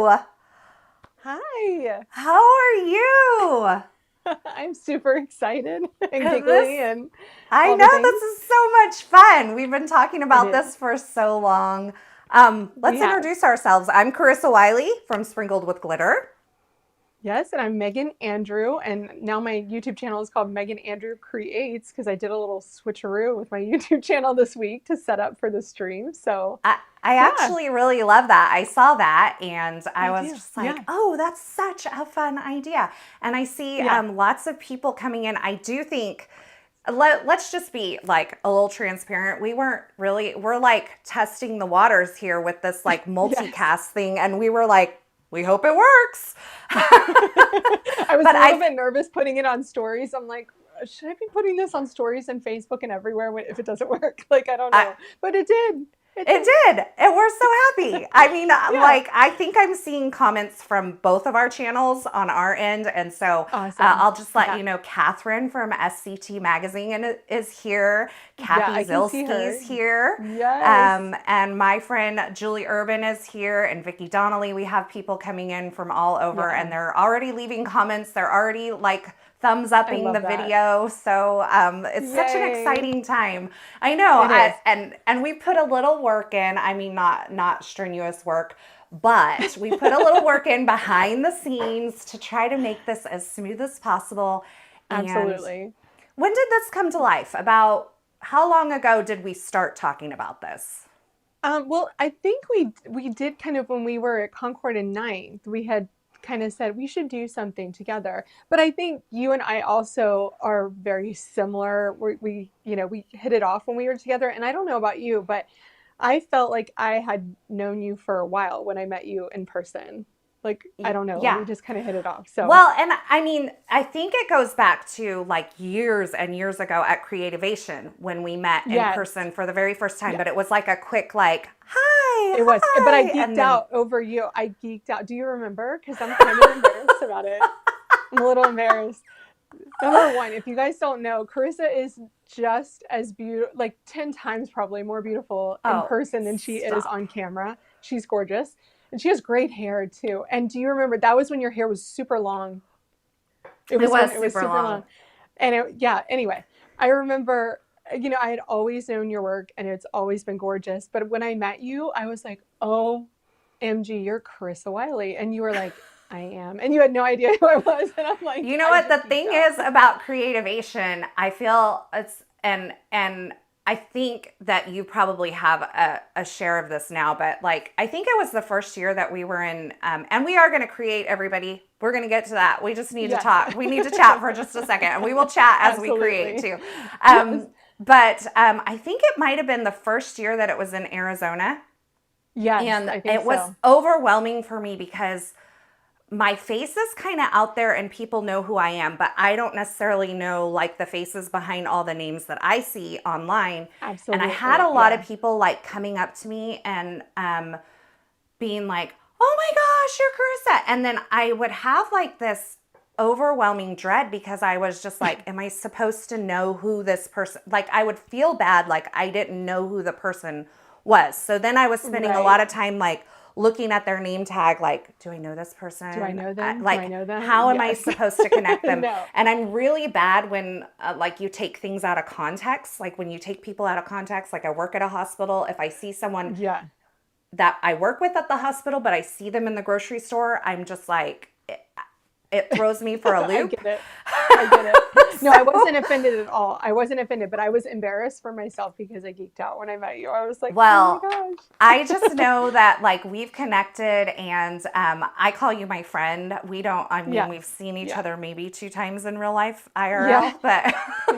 Hello. Hi. How are you? I'm super excited and This, giggly and I all the know things. this is so much fun. We've been talking It about is. this for so long. We Let's have. introduce ourselves. I'm Carissa Wiley from Sprinkled with Glitter. Yes, and I'm Megan Andrew, and now my YouTube channel is called Megan Andrew Creates because I did a little switcheroo with my YouTube channel this week to set up for the stream. So, I yeah, actually really love that. I saw that and I I was do. just like, Yeah. oh, that's such a fun idea. And I see Yeah. lots of people coming in. I do think, let's just be like a little transparent. We're like testing the waters here with this like Yes. multicast thing. And we were like, we hope it works. I was But a little I bit nervous putting it on stories. I'm like, should I be putting this on stories and Facebook and everywhere if it doesn't work? Like, I don't I, know. But it did. It It did. did. And we're so happy. I mean, Yeah. I think I'm seeing comments from both of our channels on our end. And so Awesome. I'll just let Yeah. you know, Catherine from SCT Magazine is here. Yeah, Kathy I can see her. Zilski's here. Yes. And my friend Julie Urban is here and Vicki Donnelly. We have people coming in from all over Yeah. and they're already leaving comments. They're already like thumbs I upping the love that. video. So it's such an Yay. exciting time. I know. It is. And we put a little work in. I mean, not strenuous work, but we put a little work in behind the scenes to try to make this as smooth as possible. And Absolutely. when did this come to life? About how long ago did we start talking about this? Well, I think we did kind of when we were at Concord in ninth, we had kind of said we should do something together. But I think you and I also are very similar. We hit it off when we were together. And I don't know about you, but I felt like I had known you for a while when I met you in person. Like, I don't know, Yeah. we just kind of hit it off. So, Well, and I mean, I think it goes back to like years and years ago at Creativation when we met in yes. person for the very first time, Yeah. but it was like a quick like, hi, It was, but I hi. geeked And then out over you. I geeked out. Do you remember? Because I'm kind of embarrassed about it. I'm a little embarrassed. Number one, if you guys don't know, Carissa is just as beautiful, like 10 times probably more beautiful in oh, person than she is stop. on camera. She's gorgeous. And she has great hair too. And do you remember that was when your hair was super long? It It was when was it was super super long. long. And yeah, anyway, I remember, I had always known your work and it's always been gorgeous. But when I met you, I was like, OMG, you're Carissa Wiley. And you were like, I am. And you had no idea who I was. And I'm like, You know I what the just geeked thing out. is about Creativation? I feel it's and I think that you probably have a share of this now, but like I think it was the first year that we were in, and we are going to create everybody. We're going to get to that. We just need to Yes. talk. We need to chat for just a second, and we will chat as we create Absolutely. too. Yes. But I think it might have been the first year that it was in Arizona, Yes, and I think it was so. overwhelming for me because my face is kind of out there and people know who I am, but I don't necessarily know like the faces behind all the names that I see online. And I had a Absolutely. lot of Yeah. people like coming up to me and being like, oh my gosh, you're Carissa. And then I would have like this overwhelming dread because I was just like, am I supposed to know who this person, like I would feel bad like I didn't know who the person was. So then I was spending a lot Right. of time like looking at their name tag, like, do I know this Do I person? know them? Do I Like, know them? how am I Yes. supposed to connect them? No. And I'm really bad when like you take things out of context. Like when you take people out of context, like I work at a hospital. If I see someone Yeah. that I work with at the hospital, but I see them in the grocery store, I'm just like, it throws me for a I loop. get it. I get it. No, I So, wasn't offended at all. I wasn't offended, but I was embarrassed for myself because I geeked out when I met you. I was like, oh well, my gosh. I just know that like we've connected and I call you my friend. I mean, Yeah. we've seen each Yeah. other maybe 2 times in real life Yeah. IRL, but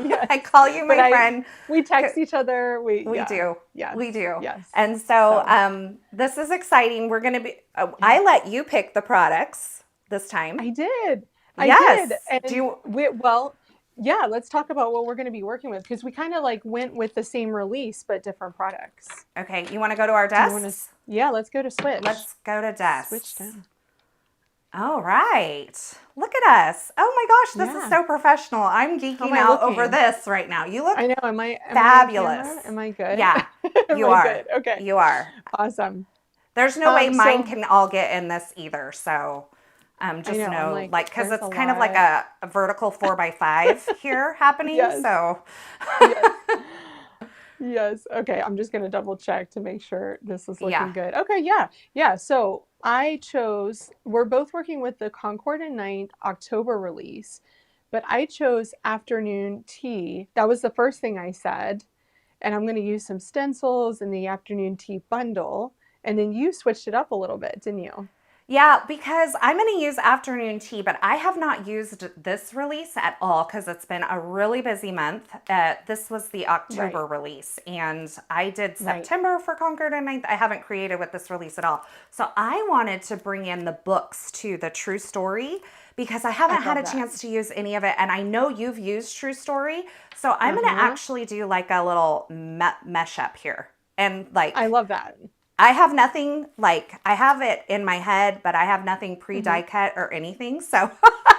Yes. I call you But my friend. we text each other. We Yeah. do. Yes. We do. Yes. And so So this is exciting. We're going to be, yeah. I let you pick the products this time. I did. I did. Yes. Do And you, yeah, let's talk about what we're going to be working with because we kind of like went with the same release but different products. okay, you want to go to our Do you want to? desks? Yeah, let's go to Switch. Let's go to Switch desks. down. All right. Look at us. Oh my gosh, this is Yeah. so professional. I'm How am geeking I out over looking? this right now. You look I know. Am I on fabulous. camera? Am I good? Yeah, Am you I are. good? Okay. You are. Awesome. There's no way mine So can all get in this either. So just I know, I'm know, like, because there's it's a kind of like lot. a vertical 4x5 here happening. Yes, So yes, yes. Okay, I'm just gonna double check to make sure this is yeah. looking good. Okay, yeah, yeah. So we're both working with the Concord and Ninth October release, but I chose afternoon tea. That was the first thing I said. And I'm gonna use some stencils in the afternoon tea bundle. And then you switched it up a little bit, didn't you? Yeah, because I'm going to use afternoon tea, but I have not used this release at all because it's been a really busy month. This was the Right, October release, and I did right. September for Concord and Ninth. I haven't created with this release at all. So I wanted to bring in the books to the True Story because I I haven't had love a that. chance to use any of it. And I know you've used True Story. So I'm going to Uh-huh. actually do like a little mesh up here. And I like love that. I have nothing, like, I have it in my head, but I have nothing Hmm. pre-die cut or anything. So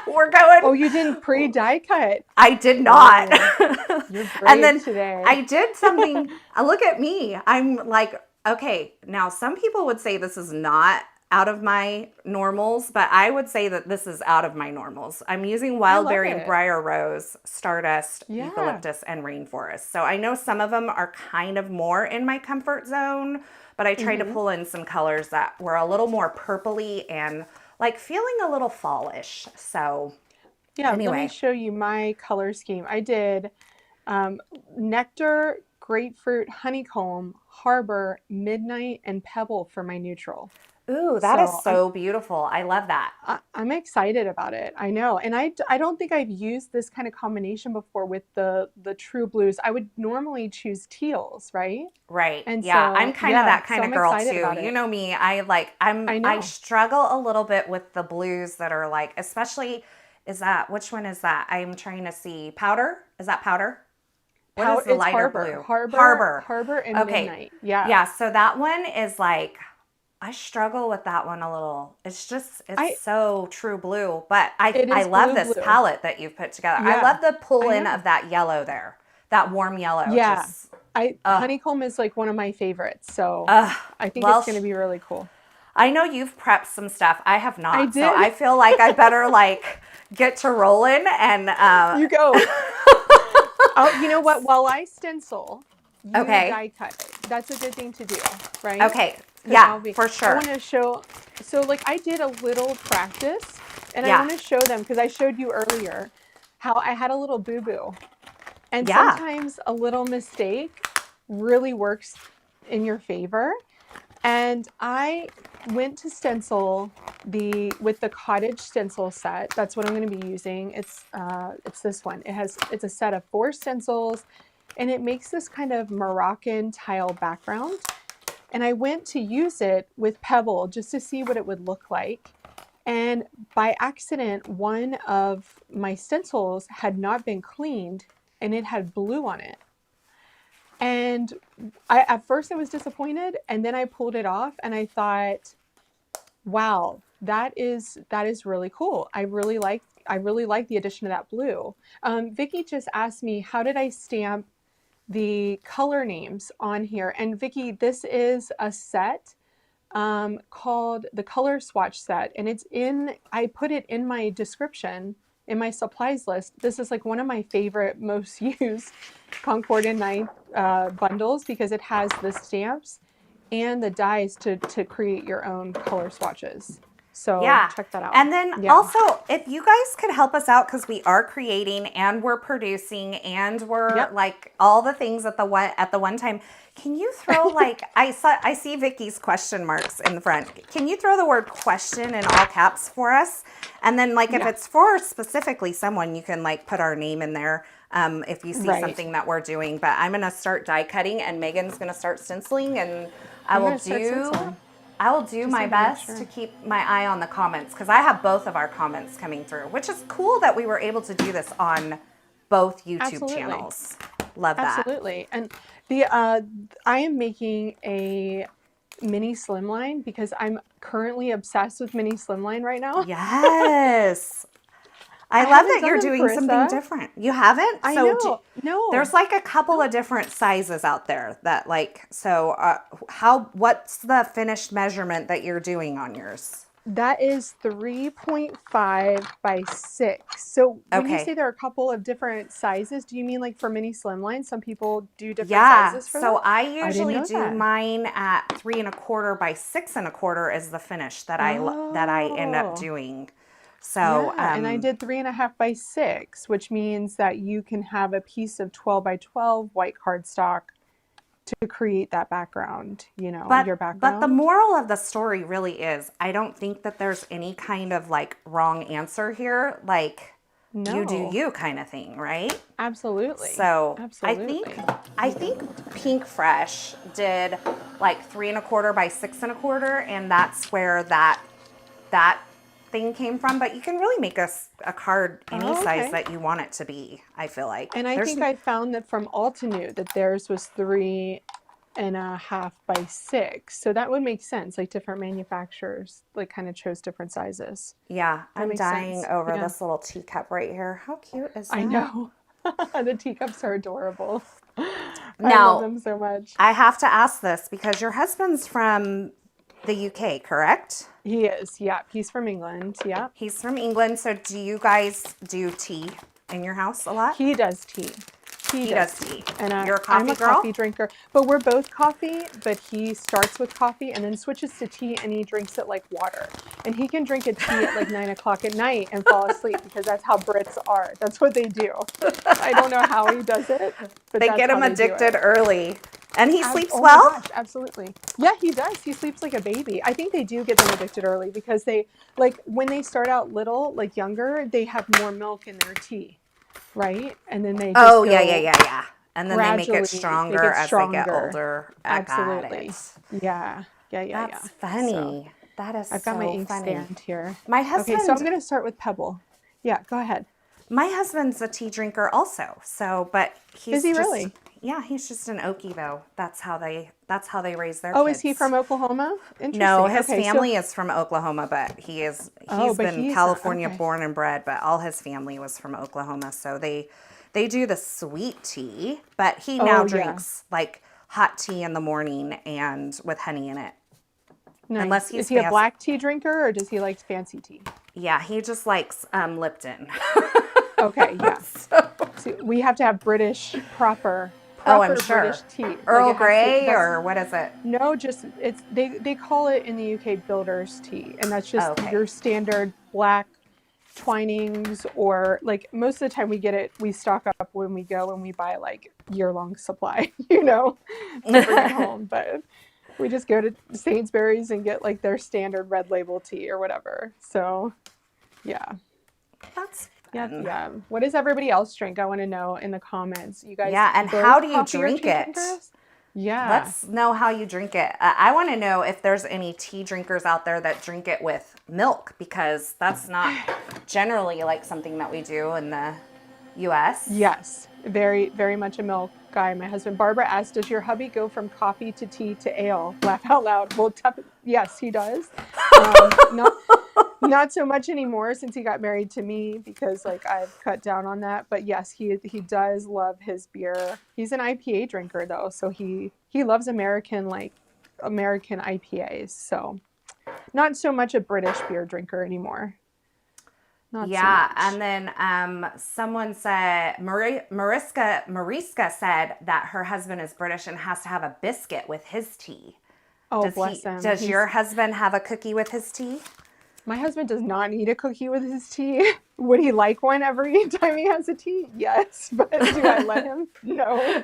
we're going. Oh, you didn't pre-die cut. I did not. Whoa, you're And brave then today. I did something. Look at me. I'm like, okay, now some people would say this is not out of my normals, but I would say that this is out of my normals. I'm using I love wildberry and it. briar rose, stardust, Yeah. eucalyptus, and rainforest. So I know some of them are kind of more in my comfort zone, but I tried to Hmm. pull in some colors that were a little more purpley and like feeling a little fallish. So Yeah, let me anyway, show you my color scheme. I did um, Nectar, Grapefruit, Honeycomb, Harbor, Midnight, and Pebble for my neutral. ooh, that is So so beautiful. I love that. I'm excited about it. I know. And I don't think I've used this kind of combination before with the true blues. I would normally choose teals, right? Right. And Yeah, I'm so, kind of yeah, that so kind of I'm girl excited too. about You it. know me. I I know. struggle a little bit with the blues that are like, especially is that which one is that? I'm trying to see. Powder? Is that powder? What is the It's lighter Harbor, blue? Harbor, Harbor. Harbor, and Okay. Midnight. Yeah. Yeah, so that one is like I struggle with that one a little. It's I so true blue, but It I is love blue, this blue. palette that you've put together. I Yeah, love the pull I in know. of that yellow there. That warm yellow. Yeah. Just I uh Honeycomb is like one of my favorites, so uh I think well, it's going to be really cool. I know you've prepped some stuff. I have I not. So did. I feel like I better like get to rolling and You go. Oh, you know what? While I stencil, you okay. die cut it. That's a good thing to do, right? Okay. Because Yeah, for I sure. want to show, so like I did a little practice and I Yeah. want to show them because I showed you earlier how I had a little boo-boo. And Yeah. sometimes a little mistake really works in your favor. And I went to stencil with the Cottage stencil set. That's what I'm going to be using. It's this one. It's a set of 4 stencils, and it makes this kind of Moroccan tile background. And I went to use it with Pebble just to see what it would look like. And by accident, one of my stencils had not been cleaned, and it had blue on it. And at first I was disappointed, and then I pulled it off and I thought, wow, that is really cool. I really like the addition of that blue. Vicky just asked me, how did I stamp the color names on here? And Vicky, this is a set called the Color Swatch Set, and I put it in my description in my supplies list. This is like one of my favorite, most used Concord and Ninth bundles because it has the stamps and the dies to create your own color swatches. So Yeah. check that out. And then Yeah. also, if you guys could help us out, because we are creating and we're producing and we're Yep. like all the things at the one time, can you throw like I see Vicky's question marks in the front. Can you throw the word question in all caps for us? And then like if Yeah. it's for specifically someone, you can like put our name in there. If you see Right. something that we're doing, but I'm gonna start die cutting and Megan's gonna start stenciling and I I'm will gonna start do stenciling. I will do Just my need to make best to sure. keep my eye on the comments because I have both of our comments coming through, which is cool that we were able to do this on both YouTube Absolutely. channels. Love that. Absolutely. And the I am making a mini slimline because I'm currently obsessed with mini slimline right now. Yes. I love haven't that done you're them, doing something Carissa. different. You haven't? I So know. No. there's like a couple of different sizes out there that like, so what's the finished measurement that you're doing on yours? That is 3.5 by 6. So when you say Okay. there are a couple of different sizes, do you mean like for mini slimline? Some people do different Yeah. sizes for So them? I I didn't usually know do that. mine at 3.25 by 6.25 is the finish that I end up Oh, doing. So, yeah. And I did 3.5 by 6, which means that you can have a piece of 12 by 12 white cardstock to create that background, your but the background. moral of the story really is I don't think that there's any kind of like wrong answer here. Like you do No, you kind of thing, right? absolutely. So Absolutely. I think Pink Fresh did like 3.25 by 6.25, and that's where that thing came from. But you can really make a card any Oh, size okay. that you want it to be. I feel like And I there's think I found that from Altenew that theirs was 3.5 by 6. So that would make sense. Like different manufacturers like kind of chose different sizes. yeah. That I'm makes dying sense. over Yeah, this little teacup right here. How cute is I that? know. The teacups are adorable. I love Now them so much. I have to ask this because your husband's from the UK, correct? He is. Yeah, he's from England. Yeah. He's from England. So do you guys do tea in your house a lot? He does tea. He He does does tea. tea. And You're a I'm coffee a girl? coffee drinker, but we're both coffee, but he starts with coffee and then switches to tea and he drinks it like water. And he can drink a tea at like 9 o'clock at night and fall asleep because that's how Brits are. That's what they do. I don't know how he does it, but They that's get how him they do addicted it. early. And he sleeps Oh my well? gosh, absolutely. Yeah, he does. He sleeps like a baby. I think they do get them addicted early because they, like, when they start out little, like younger, they have more milk in their tea, right? And then they just Oh, yeah, yeah, go yeah, yeah. And then they make it gradually, they stronger get as they get stronger. older. I got Absolutely. it. Yeah. Yeah, yeah, yeah. That's So funny. That is I've got my so funny. inkstand here. My Okay, so I'm husband, going to start with Pebble. Yeah, go ahead. my husband's a tea drinker also. So, but Is he's he just, really? yeah, he's just an Okie though. That's how they raise their Oh, is he kids. from Oklahoma? No, Interesting. his Okay, so, family is from Oklahoma, but oh, he's but been he's not. California Okay. born and bred, but all his family was from Oklahoma. So they do the sweet tea, but he now Oh, yeah. drinks like hot tea in the morning and with honey in it. Unless Nice. Is he's he a fancy. black tea drinker or does he like fancy tea? Yeah, he just likes Lipton. Okay, yeah. So, So we have to have proper oh, I'm sure. British tea. Like Earl it has to, Grey that's or what is it? no, just it's they call it in the UK builder's tea, and that's just Okay. your standard black Twinings, or like most of the time we stock up when we go and we buy like year-long supply, to bring it home. But we just go to Sainsbury's and get like their standard red label tea or whatever. So yeah. That's Yeah, fun. yeah. What does everybody else drink? I want to know in the comments. You guys Yeah, and both how do you coffee or drink tea it? drinkers? Yeah. Let's know how you drink it. I want to know if there's any tea drinkers out there that drink it with milk, because that's not generally like something that we do in the US. Yes, very, very much a milk guy. My husband. Barbara asked, "Does your hubby go from coffee to tea to ale?" Laugh out loud. Well, yes, he does. Not so much anymore since he got married to me, because like I've cut down on that. But yes, he does love his beer. He's an IPA drinker though, so he loves American IPAs. So not so much a British beer drinker anymore. Not so Yeah, much. and then someone said, Mariska said that her husband is British and has to have a biscuit with his tea. Oh, bless him. Does your husband have a cookie with his tea? My husband does not need a cookie with his tea. Would he like one every time he has a tea? Yes, but do I let him? No.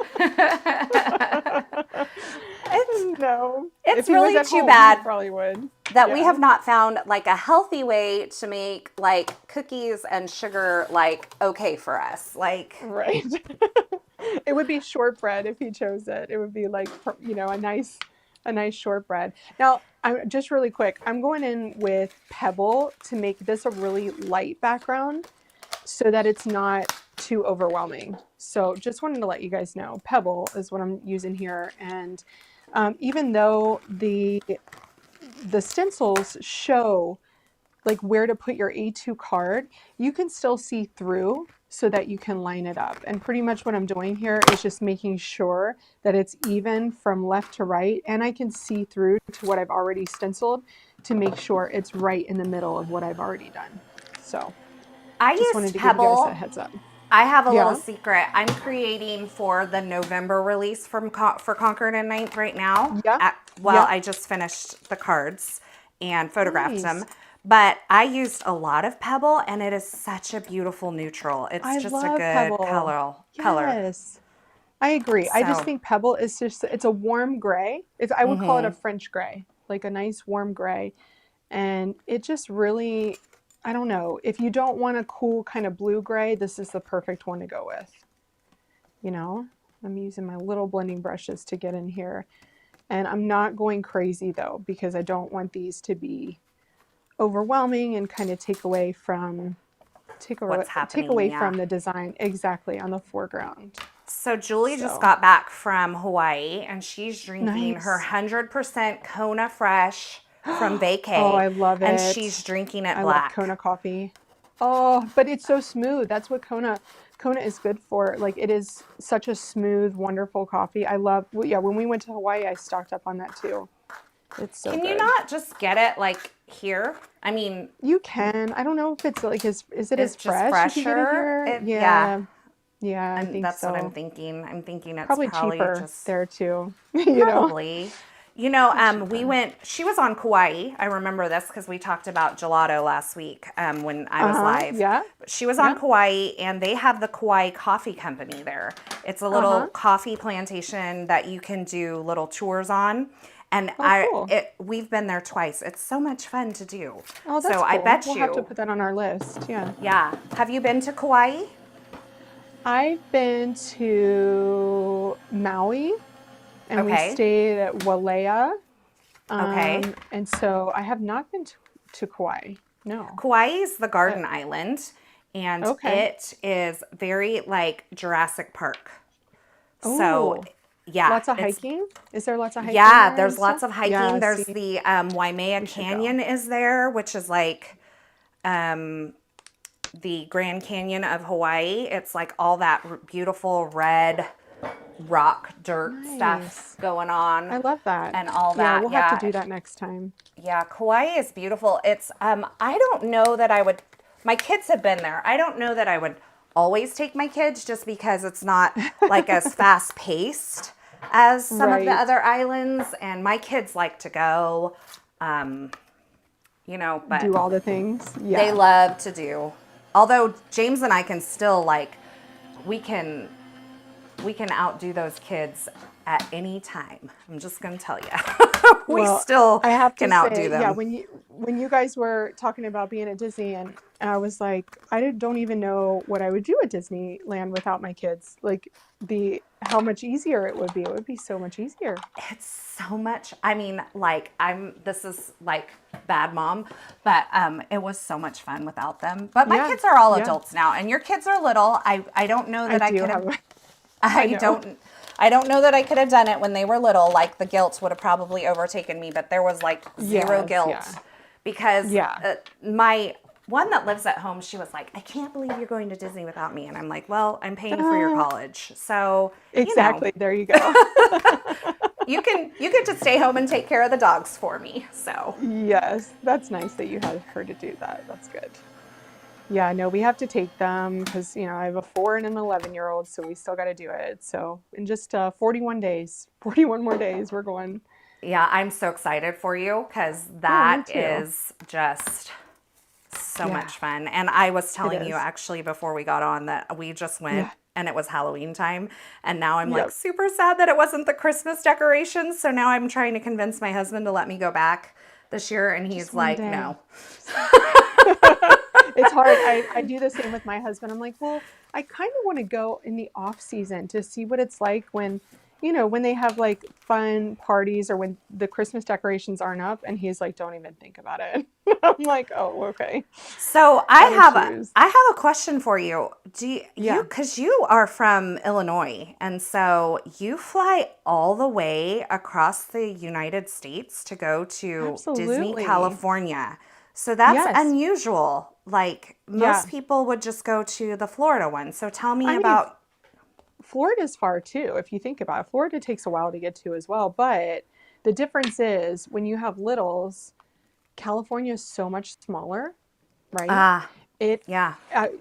No. It's If he was really at too home, bad he probably would. that we Yeah. have not found like a healthy way to make like cookies and sugar like okay for us. Like, Right. It would be shortbread if he chose it. It would be like, a nice shortbread. Now, just really quick, I'm going in with Pebble to make this a really light background so that it's not too overwhelming. So just wanted to let you guys know, Pebble is what I'm using here. And even though the stencils show like where to put your A2 card, you can still see through so that you can line it up. And pretty much what I'm doing here is just making sure that it's even from left to right, and I can see through to what I've already stenciled to make sure it's right in the middle of what I've already done. So I just wanted used to give you guys that Pebble. heads up. I have a little Yeah. secret. I'm creating for the November release for Concord and Ninth right now. Yeah. I just finished the cards and photographed Nice. them. But I used a lot of Pebble, and it is such a beautiful neutral. It's I just a love good Pebble. color. Yes. I agree. I just So, think Pebble is just, it's a warm gray. I would call it a French gray, like a nice warm gray. And it just really, I don't know, if you don't want a cool kind of blue gray, this is the perfect one to go with. You know, I'm using my little blending brushes to get in here. And I'm not going crazy though, because I don't want these to be overwhelming and kind of take away from what's happening, yeah. from the design exactly on the foreground. So Julie just So got back from Hawaii, and she's drinking her nice. 100% Kona Fresh from Vacay. Oh, I love And it. she's drinking it I love black. Kona coffee. Oh, but it's so smooth. That's what Kona is good for. Like it is such a smooth, wonderful coffee. I love, yeah, when we went to Hawaii, I stocked up on that too. It's so Can good. you not just get it like here? I mean, You can. I don't know if it's like is it it's as just fresh? You can get it fresher. here? Yeah. Yeah, I And think that's so. what I'm thinking. I'm thinking it's Probably probably cheaper just there too. You know? probably. You know, she was on Kauai. I remember this because we talked about gelato last week when I was live. Yeah. But she was Yeah. on Kauai, and they have the Kauai Coffee Company there. It's a little coffee plantation that you can do little tours on. And cool. we've been there twice. It's so much fun to do. Oh, that's so cool. I bet we'll have to put that on our list. Yeah. Yeah. Have you been to Kauai? I've been to Maui and we Okay. stayed at Walea. Okay. And so I have not been to Kauai. No. Kauai is the garden island, and it is very like Jurassic Park. So, Ooh. yeah. Lots of hiking? Is there lots of hiking? Yeah, there there's and lots stuff? of hiking. Yeah, There's see, the Waimea Canyon is there, which is like the Grand Canyon of Hawaii. It's like all that beautiful red rock dirt stuff going on. I love that. And all Yeah, that. we'll have to do that next time. Yeah, Kauai is beautiful. It's I don't know that I would, my kids have been there. I don't know that I would always take my kids just because it's not like as fast paced as some of the other islands, and my kids like to go, you know, but do all the things. Yeah. they love to do. Although James and I can still like, we can outdo those kids at any time. I'm just gonna tell you, we still I have to can outdo them. Yeah, when you guys were talking about being at Disney, and I was like, I don't even know what I would do at Disneyland without my kids. Like how much easier it would be. It would be so much easier. It's so much. I mean, like this is like bad mom, but it was so much fun without them. But my kids are all adults now, and your kids are little. I don't know that I could have. I don't know that I could have done it when they were little. Like the guilt would have probably overtaken me, but there was like zero guilt because my one that lives at home, she was like, I can't believe you're going to Disney without me. And I'm like, well, I'm paying for your college. So exactly. There you go. you get to stay home and take care of the dogs for me. So yes, that's nice that you had her to do that. That's good. Yeah, no, we have to take them because, you know, I have a 4 and an 11-year-old, so we still got to do it. So in just 41 more days, we're going. Yeah, I'm so excited for you because that is just so much fun. And I was telling you actually before we got on that we just went and it was Halloween time. And now I'm like super sad that it wasn't the Christmas decorations. So now I'm trying to convince my husband to let me go back this year. And he's like, no. It's hard. I do the same with my husband. I'm like, well, I kind of want to go in the off season to see what it's like when, you know, when they have like fun parties or when the Christmas decorations aren't up. And he's like, don't even think about it. I'm like, oh, okay. So I have a question for you. Because you are from Illinois, and so you fly all the way across the United States to go to Disney, California. So that's Yes. unusual. Like Yeah. most people would just go to the Florida one. So tell me I mean, about, Florida's far too, if you think about it. Florida takes a while to get to as well. But the difference is when you have littles, California is so much smaller, right? ah, It yeah,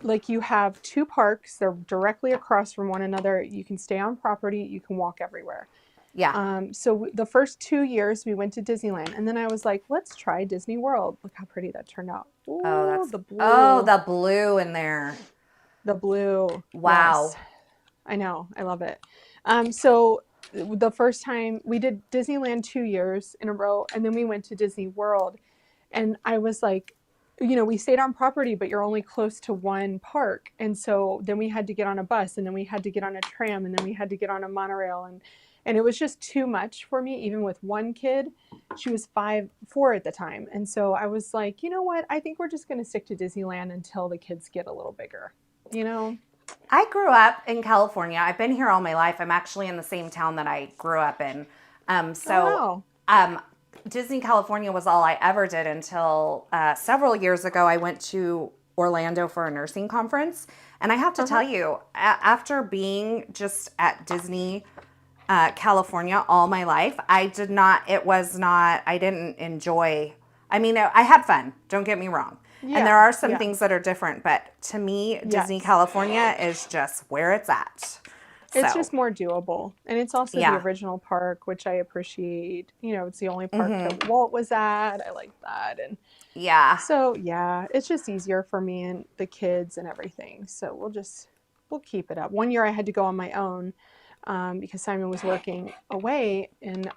like you have two parks, they're directly across from one another. You can stay on property, you can walk everywhere. yeah. So the first 2 years we went to Disneyland, and then I was like, let's try Disney World. Look how pretty that turned out. Oh, Ooh, that's, the oh, blue, the blue in there. the blue. Yes, Wow. I know, I love it. So the first time we did Disneyland 2 years in a row, and then we went to Disney World, and I was like, we stayed on property, but you're only close to one park. And so then we had to get on a bus, and then we had to get on a tram, and then we had to get on a monorail. And it was just too much for me, even with one kid. She was 4 at the time. And so I was like, you know what? I think we're just going to stick to Disneyland until the kids get a little bigger, you know? I grew up in California. I've been here all my life. I'm actually in the same town that I grew up in. Oh, So wow. Disney California was all I ever did until several years ago. I went to Orlando for a nursing conference. And I have to tell Uh-huh. you, after being just at Disney California all my life, I didn't enjoy, I mean, I had fun, don't get me wrong. And there Yeah. are some Yeah. things that are different, but to me, Disney Yes. California is just where it's at. It's So, just more doable. And it's also the yeah. original park, which I appreciate. It's the only park that Walt was at. I like that. And Yeah. so, yeah, it's just easier for me and the kids and everything. So we'll keep it up. One year I had to go on my own because Simon was working away in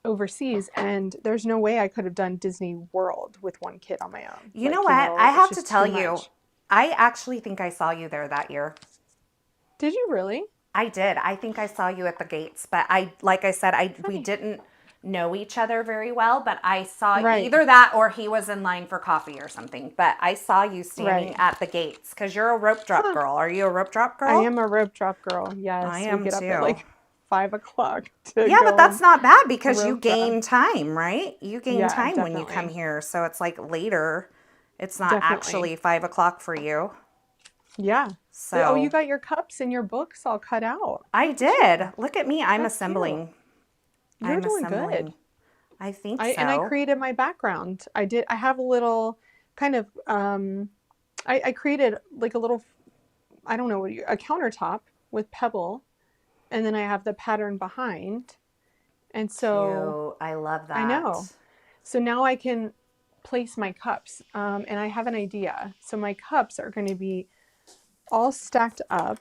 overseas, and there's no way I could have done Disney World with one kid on my own. You know what? I It's have to just tell too you, much. I actually think I saw you there that year. Did you really? I did. I think I saw you at the gates, but like I said, we Funny. didn't know each other very well, but I saw Right, either that or he was in line for coffee or something. But I saw you standing right. at the gates because you're a rope drop Huh. girl. Are you a rope drop I girl? am a rope drop girl. I Yes, we am get up at too. like 5 o'clock to Yeah, but go that's and not bad because you rope drop. gain time, right? You gain Yeah, time when you come definitely. here. So it's like later. It's not Definitely. actually 5 o'clock for you. Yeah. Oh, you So got your cups and your books all cut out. I Look at you. did. Look at me. I'm That's cute. assembling. You're I'm doing good. assembling. I think I so. created my background. I have a little kind of I created like a little, I don't know a countertop with pebble, and then I have the pattern behind. And so Cute. I love I know. that. So now I can place my cups, and I have an idea. So my cups are going to be all stacked up,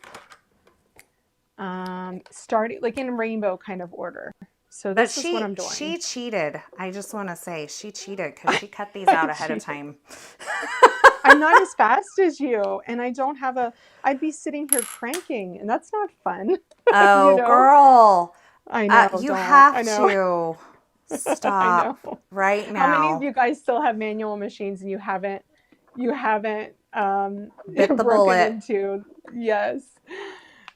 starting like in rainbow kind of order. So But this is what she I'm doing. she cheated. I just want to say she cheated because she cut these I out ahead of cheated. time. I'm not as fast as you, and I don't have I'd be sitting here cranking, and that's not fun. you Oh, know? girl. I know, You I have know. to I know. stop right How many of now. you guys still have manual machines and you haven't Bit the broken bullet. into? Yes.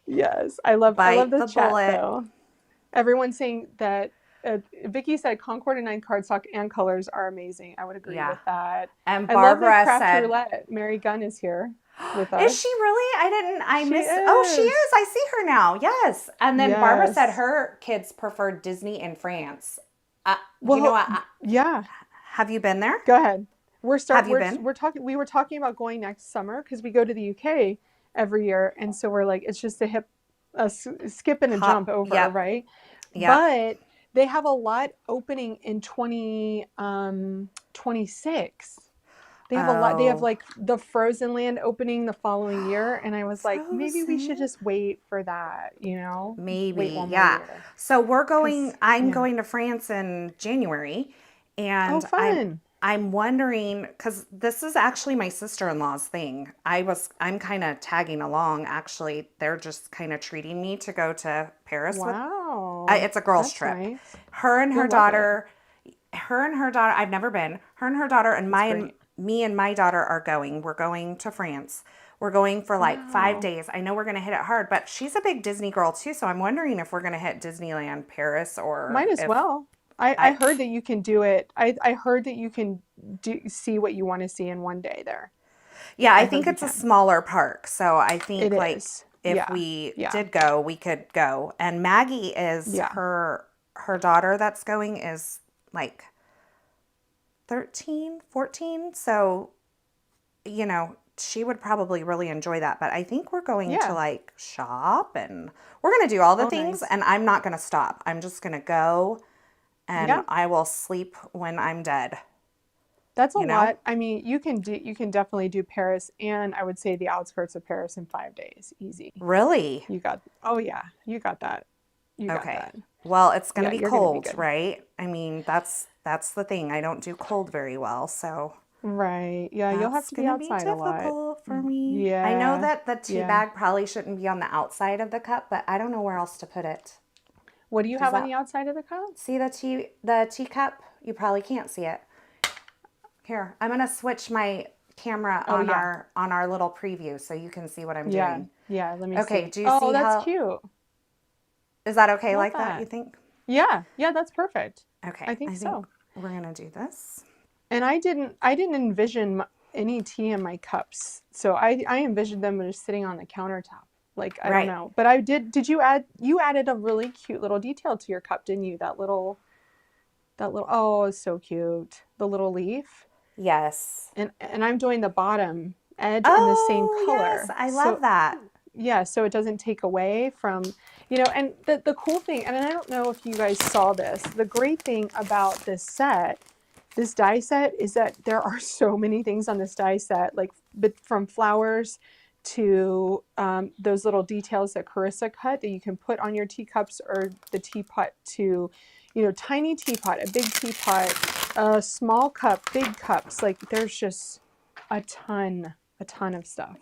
Yes. I love Bite the the chat bullet. though. Everyone's saying that Vicky said Concord and 9 cardstock and colors are amazing. I would agree Yeah. with that. And I love that Barbara craft said, roulette. Mary Gunn is here with is she us. really? I She missed. Oh, she is. is. I see her now. Yes. And then Barbara said Yes. her kids preferred Disney in France. You know Well, what? yeah. Have you been there? Go ahead. Have you been? We're talking. We were talking about going next summer because we go to the UK every year, and so we're like, it's just a skip and a jump Hop. over, Yep. right? Yep. But they have a lot opening in 2026. They have a lot. They have Oh, like the Frozen Land opening the following year, and I was like, maybe we should Frozen. just wait for that. Wait Maybe. one more Yeah. year. So Cause I'm yeah. going to France in January, Oh, and fun. I'm wondering because this is actually my sister-in-law's thing. I'm kind of tagging along. Actually, they're just kind of treating me to go to Paris with. Wow, It's a girls' that's trip. nice. Her and her You'll love it. daughter. Her and her daughter. I've never been. Her and her daughter and It's great. me and my daughter are going. We're going to France. We're going for like five Wow. days. I know we're going to hit it hard, but she's a big Disney girl too. So I'm wondering if we're going to hit Disneyland Paris or Might as if well. I heard that you can do it. I heard that you can see what you want to see in one day there. Yeah, I heard think you it's a can. smaller park. So I think It like is. if Yeah. we Yeah. did go, we could go. And Maggie is Yeah. her daughter that's going is like 13, 14. So, you know, she would probably really enjoy that. But I think we're going to Yeah. like shop and we're going to do all the Oh, things nice. and I'm not going to stop. I'm just going to go and Yeah. I will sleep when I'm dead, That's a you know? lot. I mean, you can definitely do Paris and I would say the outskirts of Paris in 5 days. Easy. Really? Oh yeah, you got that. You got Okay. that. Well, it's going to Yeah, be you're gonna be cold, good. right? I mean, that's the thing. I don't do cold very well, so Right. Yeah, you'll have that's to be going to be outside a lot. difficult for me. I know Yeah. that the tea Yeah. bag probably shouldn't be on the outside of the cup, but I don't know where else to put it. What do you Does have on that the outside of the cup? see the teacup? You probably can't see it. Here, I'm going to switch my camera Oh yeah. on our little preview so you can see what I'm Yeah. doing. Yeah, let me Okay, see. do you Oh, see that's how cute. is that okay Love like that, you that. think? Yeah. Yeah, that's perfect. Okay, I think I think so. we're going to do this. And I didn't envision any tea in my cups. So I envisioned them just sitting on the countertop. Like, I don't Right. know. But did you added a really cute little detail to your cup, didn't you? Oh, it's so cute. The little leaf. Yes. And I'm doing the bottom edge in the same Oh, yes. color. I love So that. yeah, so it doesn't take away from, and the cool thing, and I don't know if you guys saw this, the great thing about this die set, is that there are so many things on this die set, like from flowers to those little details that Carissa cut that you can put on your teacups or the teapot to, tiny teapot, a big teapot, a small cup, big cups. Like there's just a ton of stuff.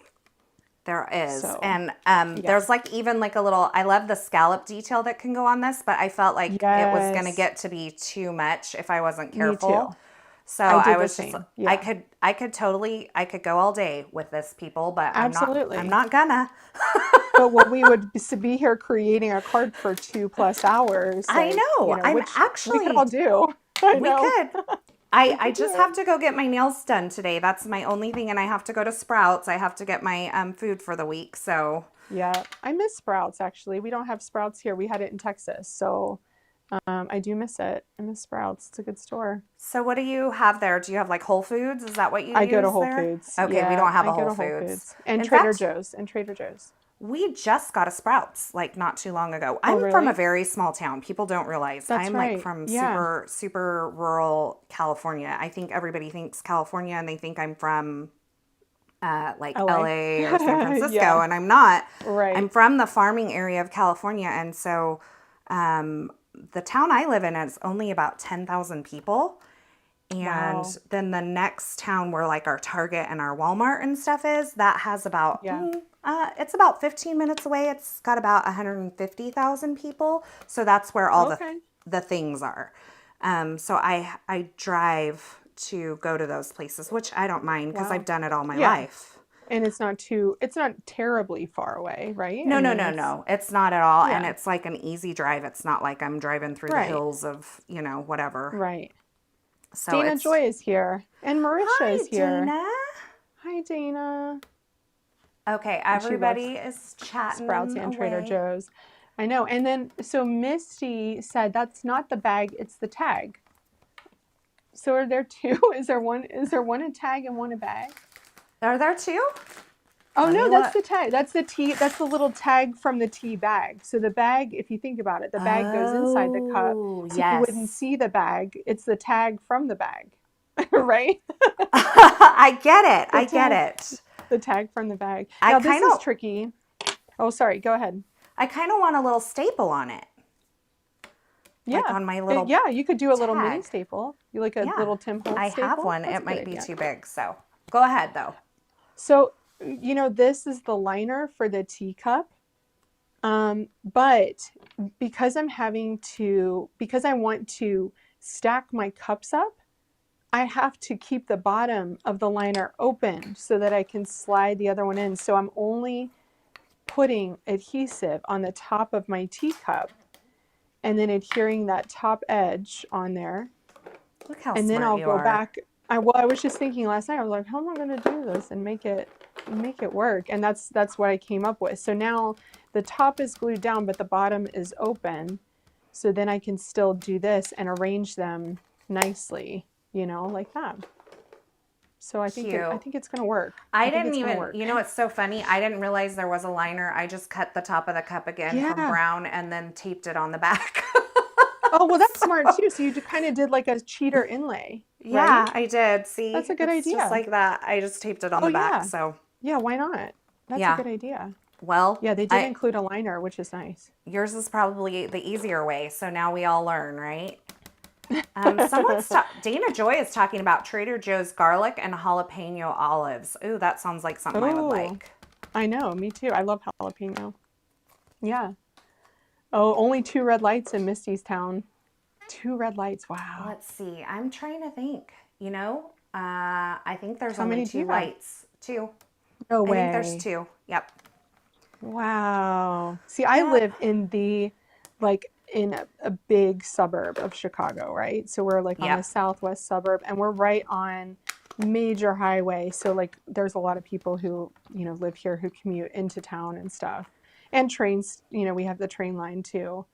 There is. So, And yeah. there's like even like a little, I love the scallop detail that can go on this, but I felt like it was going to Yes. get to be too much if I wasn't Me careful. too. So I did I the was just, same. Yeah. I could totally, I could go all day with this, people, but I'm Absolutely. not gonna. But when we would be here creating a card for 2+ hours, I like, know. I'm which we could actually, all do. I we know. could. We I could do just it. have to go get my nails done today. That's my only thing. And I have to go to Sprouts. I have to get my food for the week. So Yeah. I miss Sprouts, actually. We don't have Sprouts here. We had it in Texas. So I do miss it. I miss Sprouts. It's a good store. So what do you have there? Do you have like Whole Foods? Is that what you I go to use Whole there? Foods. Okay, we Yeah, don't have I a go Whole to Whole Foods. Foods. And In Trader fact, Joe's. And Trader Joe's. we just got a Sprouts like not too long ago. Oh, I'm from a really? very small town. People don't realize That's I'm like right. from Yeah. super rural California. I think everybody thinks California and they think I'm from like LA. LA or San Francisco, Yeah. and I'm not. Right. I'm from the farming area of California, and so the town I live in is only about 10,000 people. And Wow. then the next town where like our Target and our Walmart and stuff is, that has about, Yeah. it's about 15 minutes away. It's got about 150,000 people. So that's where all Okay. the things are. So I drive to go to those places, which I don't mind because Wow. I've done it all my Yeah. life. And it's not terribly far away, right? No, I no, mean, no, it's, no. It's not at all. And yeah. it's like an easy drive. It's not like I'm driving through the Right. hills of, whatever. Right. So Dana it's, Joy is here. And Marisha hi, is here. Dana. Hi, Dana. Okay, And she loves everybody is chatting Sprouts and Trader away. Joe's. I know. And then, so Misty said that's not the bag, it's the tag. So are there two? Is there one a tag and one a bag? Are there two? Oh, Let no, me that's look. the tag. That's the little tag from the tea bag. So the bag, if you think about it, the bag goes inside the cup. Oh, So you wouldn't yes. see the bag. It's the tag from the bag, right? I get it. The I get tag. it. The tag from the bag. I Now, this kind is of tricky. Oh, sorry. Go ahead. I kind of want a little staple on it. Like Yeah. on my little Yeah, you could do a little mini tag. staple. You like a Yeah. little Tim Holtz I staple? have one. That's It a might good be idea. too big, so go ahead though. So, this is the liner for the teacup. But because I want to stack my cups up, I have to keep the bottom of the liner open so that I can slide the other one in. So I'm only putting adhesive on the top of my teacup and then adhering that top edge on there. Look how And then smart I'll you go are. back. I was just thinking last night, I was like, how am I going to do this and make it work? And that's what I came up with. So now the top is glued down, but the bottom is open. So then I can still do this and arrange them nicely, you know, like that. So I think it's going to work. I didn't even, you know, it's so funny. I didn't realize there was a liner. I just cut the top of the cup again from brown and then taped it on the back. Oh, well, that's smart too. So you kind of did like a cheater inlay. Yeah, right? I did. See, that's a good idea. Just like that. I just taped it on the back. So yeah, why not? That's a good idea. Well, yeah, they did include a liner, which is nice. Yours is probably the easier way. So now we all learn, right? Dana Joy is talking about Trader Joe's garlic and jalapeno olives. Ooh, that sounds like something I would like. I know, me too. I love jalapeno. Yeah. Oh, only 2 red lights in Misty's town. 2 red lights. Wow. Let's see. I'm trying to think. You know, I think there's How only many 2 lights. 2. No way. I think there's 2. Yep. Wow. See, I live in in a big suburb of Chicago, right? So we're like on the southwest suburb, and we're right on major highway. So like there's a lot of people who, you know, live here who commute into town and stuff. And trains, you know, we have the train line too.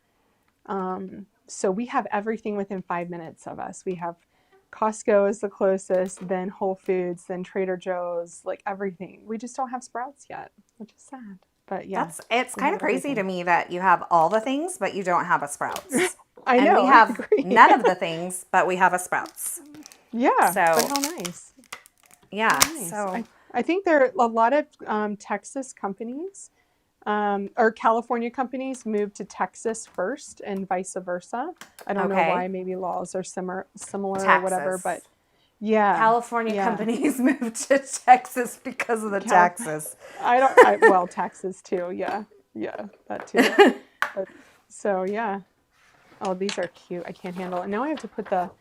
So we have everything within 5 minutes of us. We have Costco is the closest, then Whole Foods, then Trader Joe's, like everything. We just don't have Sprouts yet, which is sad. But yeah, it's kind of crazy to me that you have all the things, but you don't have a Sprouts. I know. And we have none of the things, but we have a Sprouts. Yeah. So, but how nice. Yeah. Nice. So I think there are a lot of Texas companies or California companies moved to Texas first and vice versa. I don't know why. Maybe laws are similar or whatever, but yeah. California companies moved to Texas because of the taxes. Well, taxes too. Yeah. Yeah, that too. But, so yeah. Oh, these are cute. I can't handle it. Now I have to put the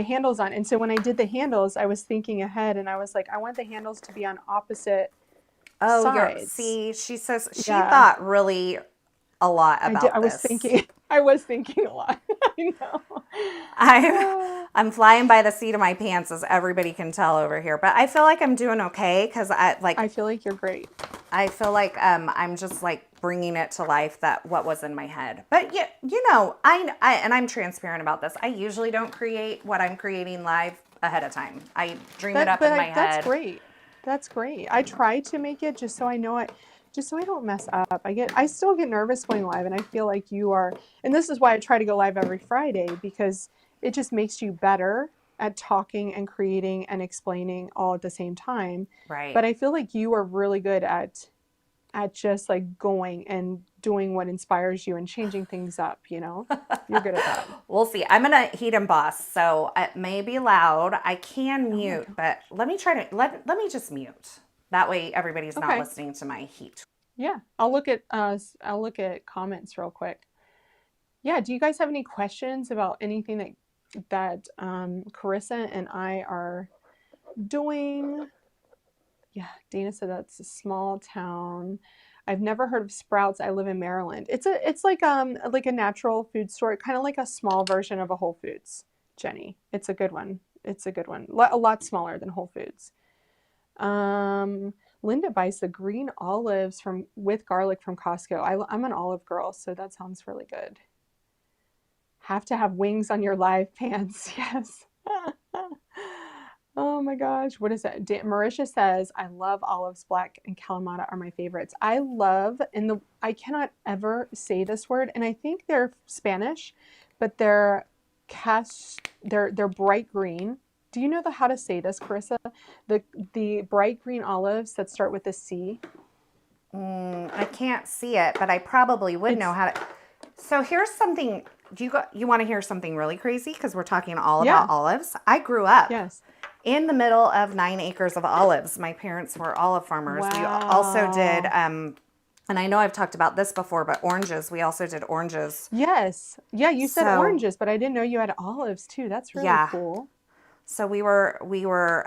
handles on. And so when I did the handles, I was thinking ahead and I was like, I want the handles to be on opposite sides. See, she says she thought really a lot about this. I was thinking a lot. I know. I'm flying by the seat of my pants, as everybody can tell over here. But I feel like I'm doing okay because I feel like you're great. I feel like I'm just like bringing it to life what was in my head. But you know, I'm transparent about this. I usually don't create what I'm creating live ahead of time. I dream it up in my head. That's great. That's great. I try to make it just so I know just so I don't mess up. I still get nervous going live, and I feel like you are, and this is why I try to go live every Friday, because it just makes you better at talking and creating and explaining all at the same time. Right. But I feel like you are really good at just like going and doing what inspires you and changing things up, you know? You're good at that. We'll see. I'm going to heat emboss, so it may be loud. I can mute, but let me just mute. That way everybody's not listening to my heat. Yeah. I'll look at comments real quick. Yeah, do you guys have any questions about anything that Carissa and I are doing? Yeah, Dana said that's a small town. I've never heard of Sprouts. I live in Maryland. It's like a natural food store, kind of like a small version of a Whole Foods, Jenny. It's a good one. A lot smaller than Whole Foods. Linda buys the green olives with garlic from Costco. I'm an olive girl, so that sounds really good. Have to have wings on your live pants. Yes. Oh my gosh. What is that? Marisha says, I love olives. Black and Kalamata are my favorites. I cannot ever say this word, and I think they're Spanish, but they're bright green. Do you know how to say this, Carissa? The bright green olives that start with a C. I can't see it, but I probably would know how to. So here's something. You want to hear something really crazy? Because we're talking all about olives. I grew up in the middle of 9 acres of olives. My parents were olive farmers. Wow. We also did, and I know I've talked about this before, but oranges. We also did oranges. Yes. Yeah, you said oranges, but I didn't know you had olives too. That's really cool. So we were,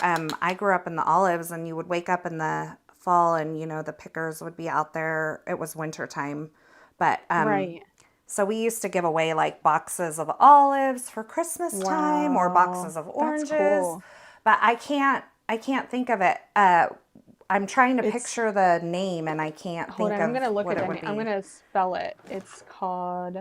I grew up in the olives, and you would wake up in the fall and, you know, the pickers would be out there. It was winter time, but, right. So we used to give away like boxes of olives for Christmas time or boxes of oranges. That's cool. But I can't think of it. I'm trying to picture the name and I can't Hold think on, of I'm gonna look what at it the would name. be. I'm gonna spell it. It's called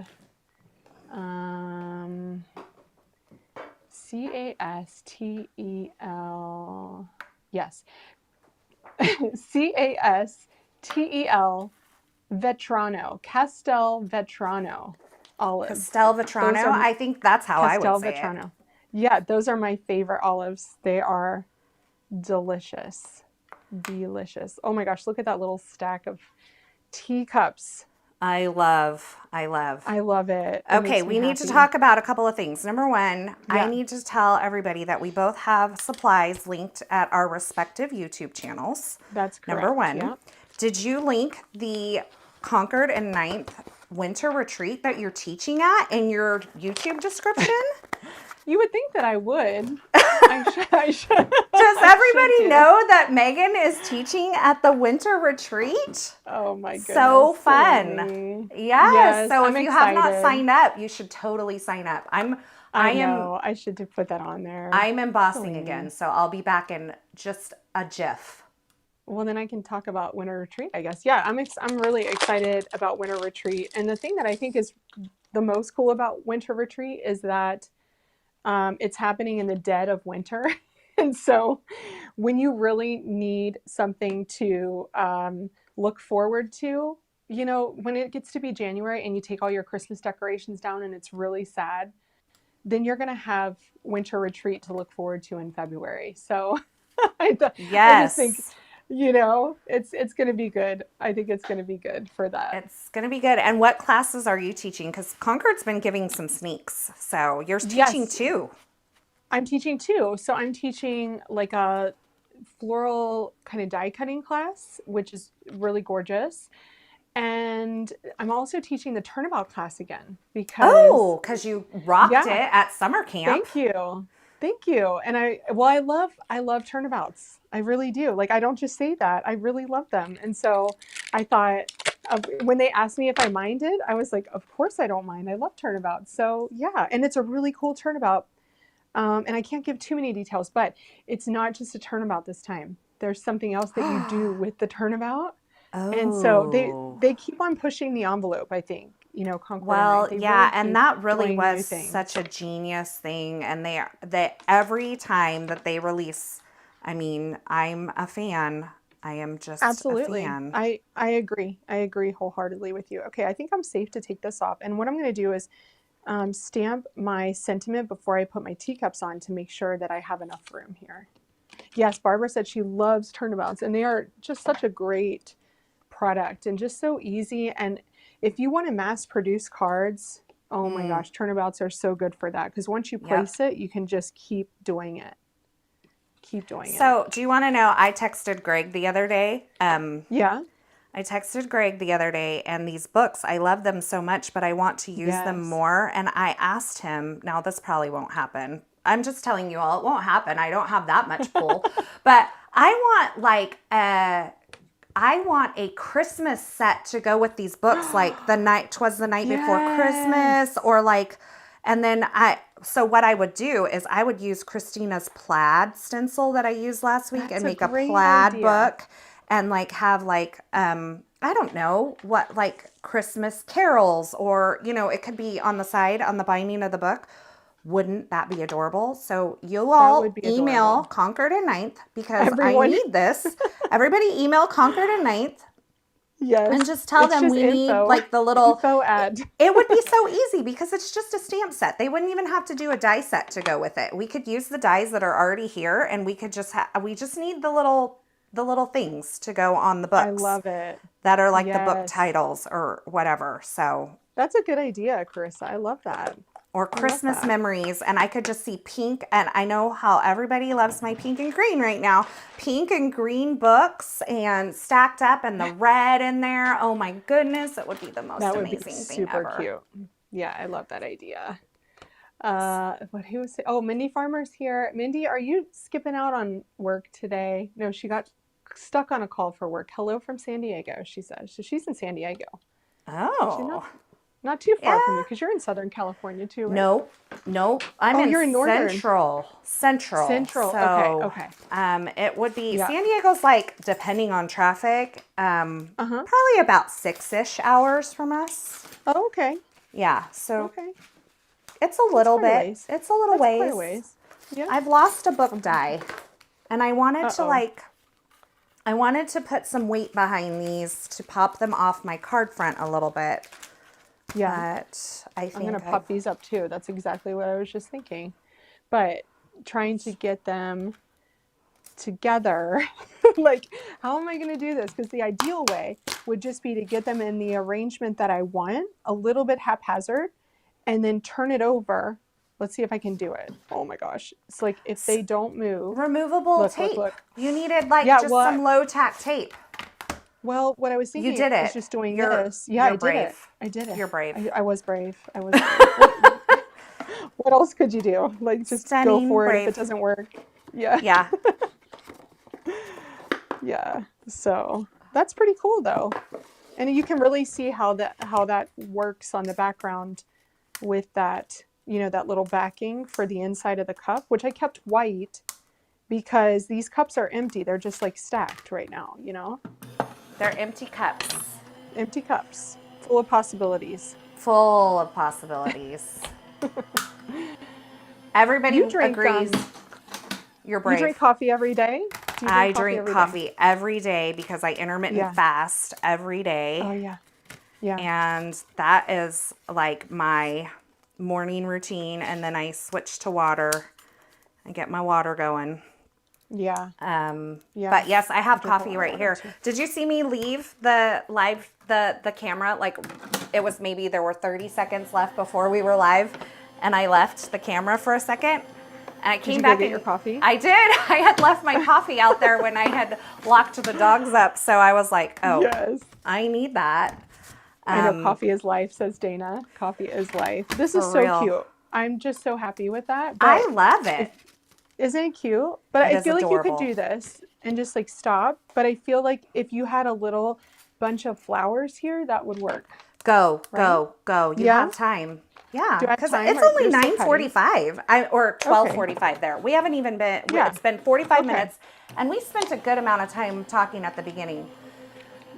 Castel. Yes. Castel Vetrano. Castel Vetrano olives. Castel Those Vetrano. are I think that's how I would Castel say it. Vetrano. Yeah, those are my favorite olives. They are delicious. Delicious. Oh my gosh, look at that little stack of teacups. I love. I love it. It Okay, makes me we need to happy. talk about a couple of things. Number one, I Yeah. need to tell everybody that we both have supplies linked at our respective YouTube channels. That's correct. Number one, Yeah. did you link the Concord and Ninth winter retreat that you're teaching at in your YouTube description? You would think that I would. I should. Does everybody know that Megan is teaching at the winter retreat? Oh my goodness. So fun. Silly. Yes. So I'm if you have not excited. signed up, you should totally sign up. I know. I should put that on there. I'm embossing Silly. again, so I'll be back in just a jiff. Well, then I can talk about winter retreat, I guess. Yeah, I'm really excited about winter retreat. And the thing that I think is the most cool about winter retreat is that it's happening in the dead of winter. And so when you really need something to look forward to, you know, when it gets to be January and you take all your Christmas decorations down and it's really sad, then you're going to have winter retreat to look forward to in February. So I just think, you know, it's going to be good. I think it's going to be good for that. It's going to be good. And what classes are you teaching? Because Concord's been giving some sneaks. So you're teaching too. I'm teaching too. So I'm teaching like a floral kind of die cutting class, which is really gorgeous. And I'm also teaching the turnabout class again because you rocked it at summer camp. Thank you. Thank you. And I love turnabouts. I really do. Like, I don't just say that. I really love them. And so I thought when they asked me if I minded, I was like, of course I don't mind. I love turnabouts. So yeah. And it's a really cool turnabout. And I can't give too many details, but it's not just a turnabout this time. There's something else that you do with the turnabout. Oh. And so they keep on pushing the envelope, I think. You know, Concord. Well, yeah, really and that really was such a genius thing. And they every time that they release, I mean, I'm a fan. I am just absolutely a fan. I agree. I agree wholeheartedly with you. Okay, I think I'm safe to take this off. And what I'm going to do is stamp my sentiment before I put my teacups on to make sure that I have enough room here. Yes, Barbara said she loves turnabouts, and they are just such a great product and just so easy. And if you want to mass produce cards, oh my gosh, turnabouts are so good for that, because once you place it, you can just keep doing it. So do you want to know, I texted Greg the other day. Yeah. I texted Greg the other day, and these books, I love them so much, but I want to use them more. And I asked him, now this probably won't happen. I'm just telling you all, it won't happen. I don't have that much pull. But I want a Christmas set to go with these books, like Twas the Night Before Christmas, or like, and then so what I would do is I would use Christina's plaid stencil that I used last week and make a plaid book and like have like, I don't know what, like Christmas carols, or, you know, it could be on the side, on the binding of the book. Wouldn't that be adorable? So you all email Concord and Ninth, because I need this. Everybody email Concord and Ninth. Yes. And just tell them we need like the little info ad. It would be so easy because it's just a stamp set. They wouldn't even have to do a die set to go with it. We could use the dies that are already here, and we could just we just need the little things to go on the books. I love it. That are like the book titles or whatever. So that's a good idea, Carissa. I love that. Or Christmas memories, and I could just see pink, and I know how everybody loves my pink and green right now. Pink and green books and stacked up, and the red in there. Oh my goodness, it would be the most amazing thing ever. Super cute. Yeah, I love that idea. Who was Mindy Farmer's here. Mindy, are you skipping out on work today? No, she got stuck on a call for work. Hello from San Diego, she says. So she's in San Diego. Oh. Not too far from Yeah. you, because you're in Southern California too, right? Nope. I'm in you're in Northern. Central. Central. So, Okay. it would be Yeah. San Diego's like, depending on traffic, probably about 6-ish hours from us. Oh, okay. Yeah. So Okay. it's a little quite a bit. ways. It's a little That's quite ways. a ways. Yeah. I've lost a book die, and I wanted to Uh-oh. I wanted to put some weight behind these to pop them off my card front a little bit. Yeah. But I think I'm going to pop these up too. That's exactly what I was just thinking. But trying to get them together, like, how am I going to do this? Because the ideal way would just be to get them in the arrangement that I want, a little bit haphazard, and then turn it over. Let's see if I can do it. Oh my gosh. It's like if they don't move. removable tape. Look. You needed like some low tack tape. Well, what I was thinking You did it. was just doing this. Yeah, I did it. I did it. You're brave. I was brave. I was brave. What else could you do? Like just go for it if it doesn't work. Yeah. Yeah. Yeah. So that's pretty cool though. And you can really see how that works on the background with that, that little backing for the inside of the cup, which I kept white because these cups are empty. They're just like stacked right now, They're empty cups. Empty cups, full of possibilities. Full of possibilities. Everybody agrees. You're brave. You drink coffee every day? I drink coffee every day because I intermittent fast every day. Oh, yeah. Yeah. And that is like my morning routine. And then I switch to water and get my water going. Yeah. But yes, I have coffee right here. Did you see me leave the camera? Like it was maybe there were 30 seconds left before we were live, and I left the camera for a second. And I came back. Did you go get your coffee? I did. I had left my coffee out there when I had locked the dogs up. So I was like, oh, yes, I need that. I know coffee is life, says Dana. Coffee is life. This is so cute. I'm just so happy with that. But I love it. Isn't it cute? But I feel like you could do this and just like stop. But I feel like if you had a little bunch of flowers here, that would work. Go. You have time. Yeah, because it's only 9:45 or 12:45 there. We haven't even been. It's been 45 minutes, and we spent a good amount of time talking at the beginning.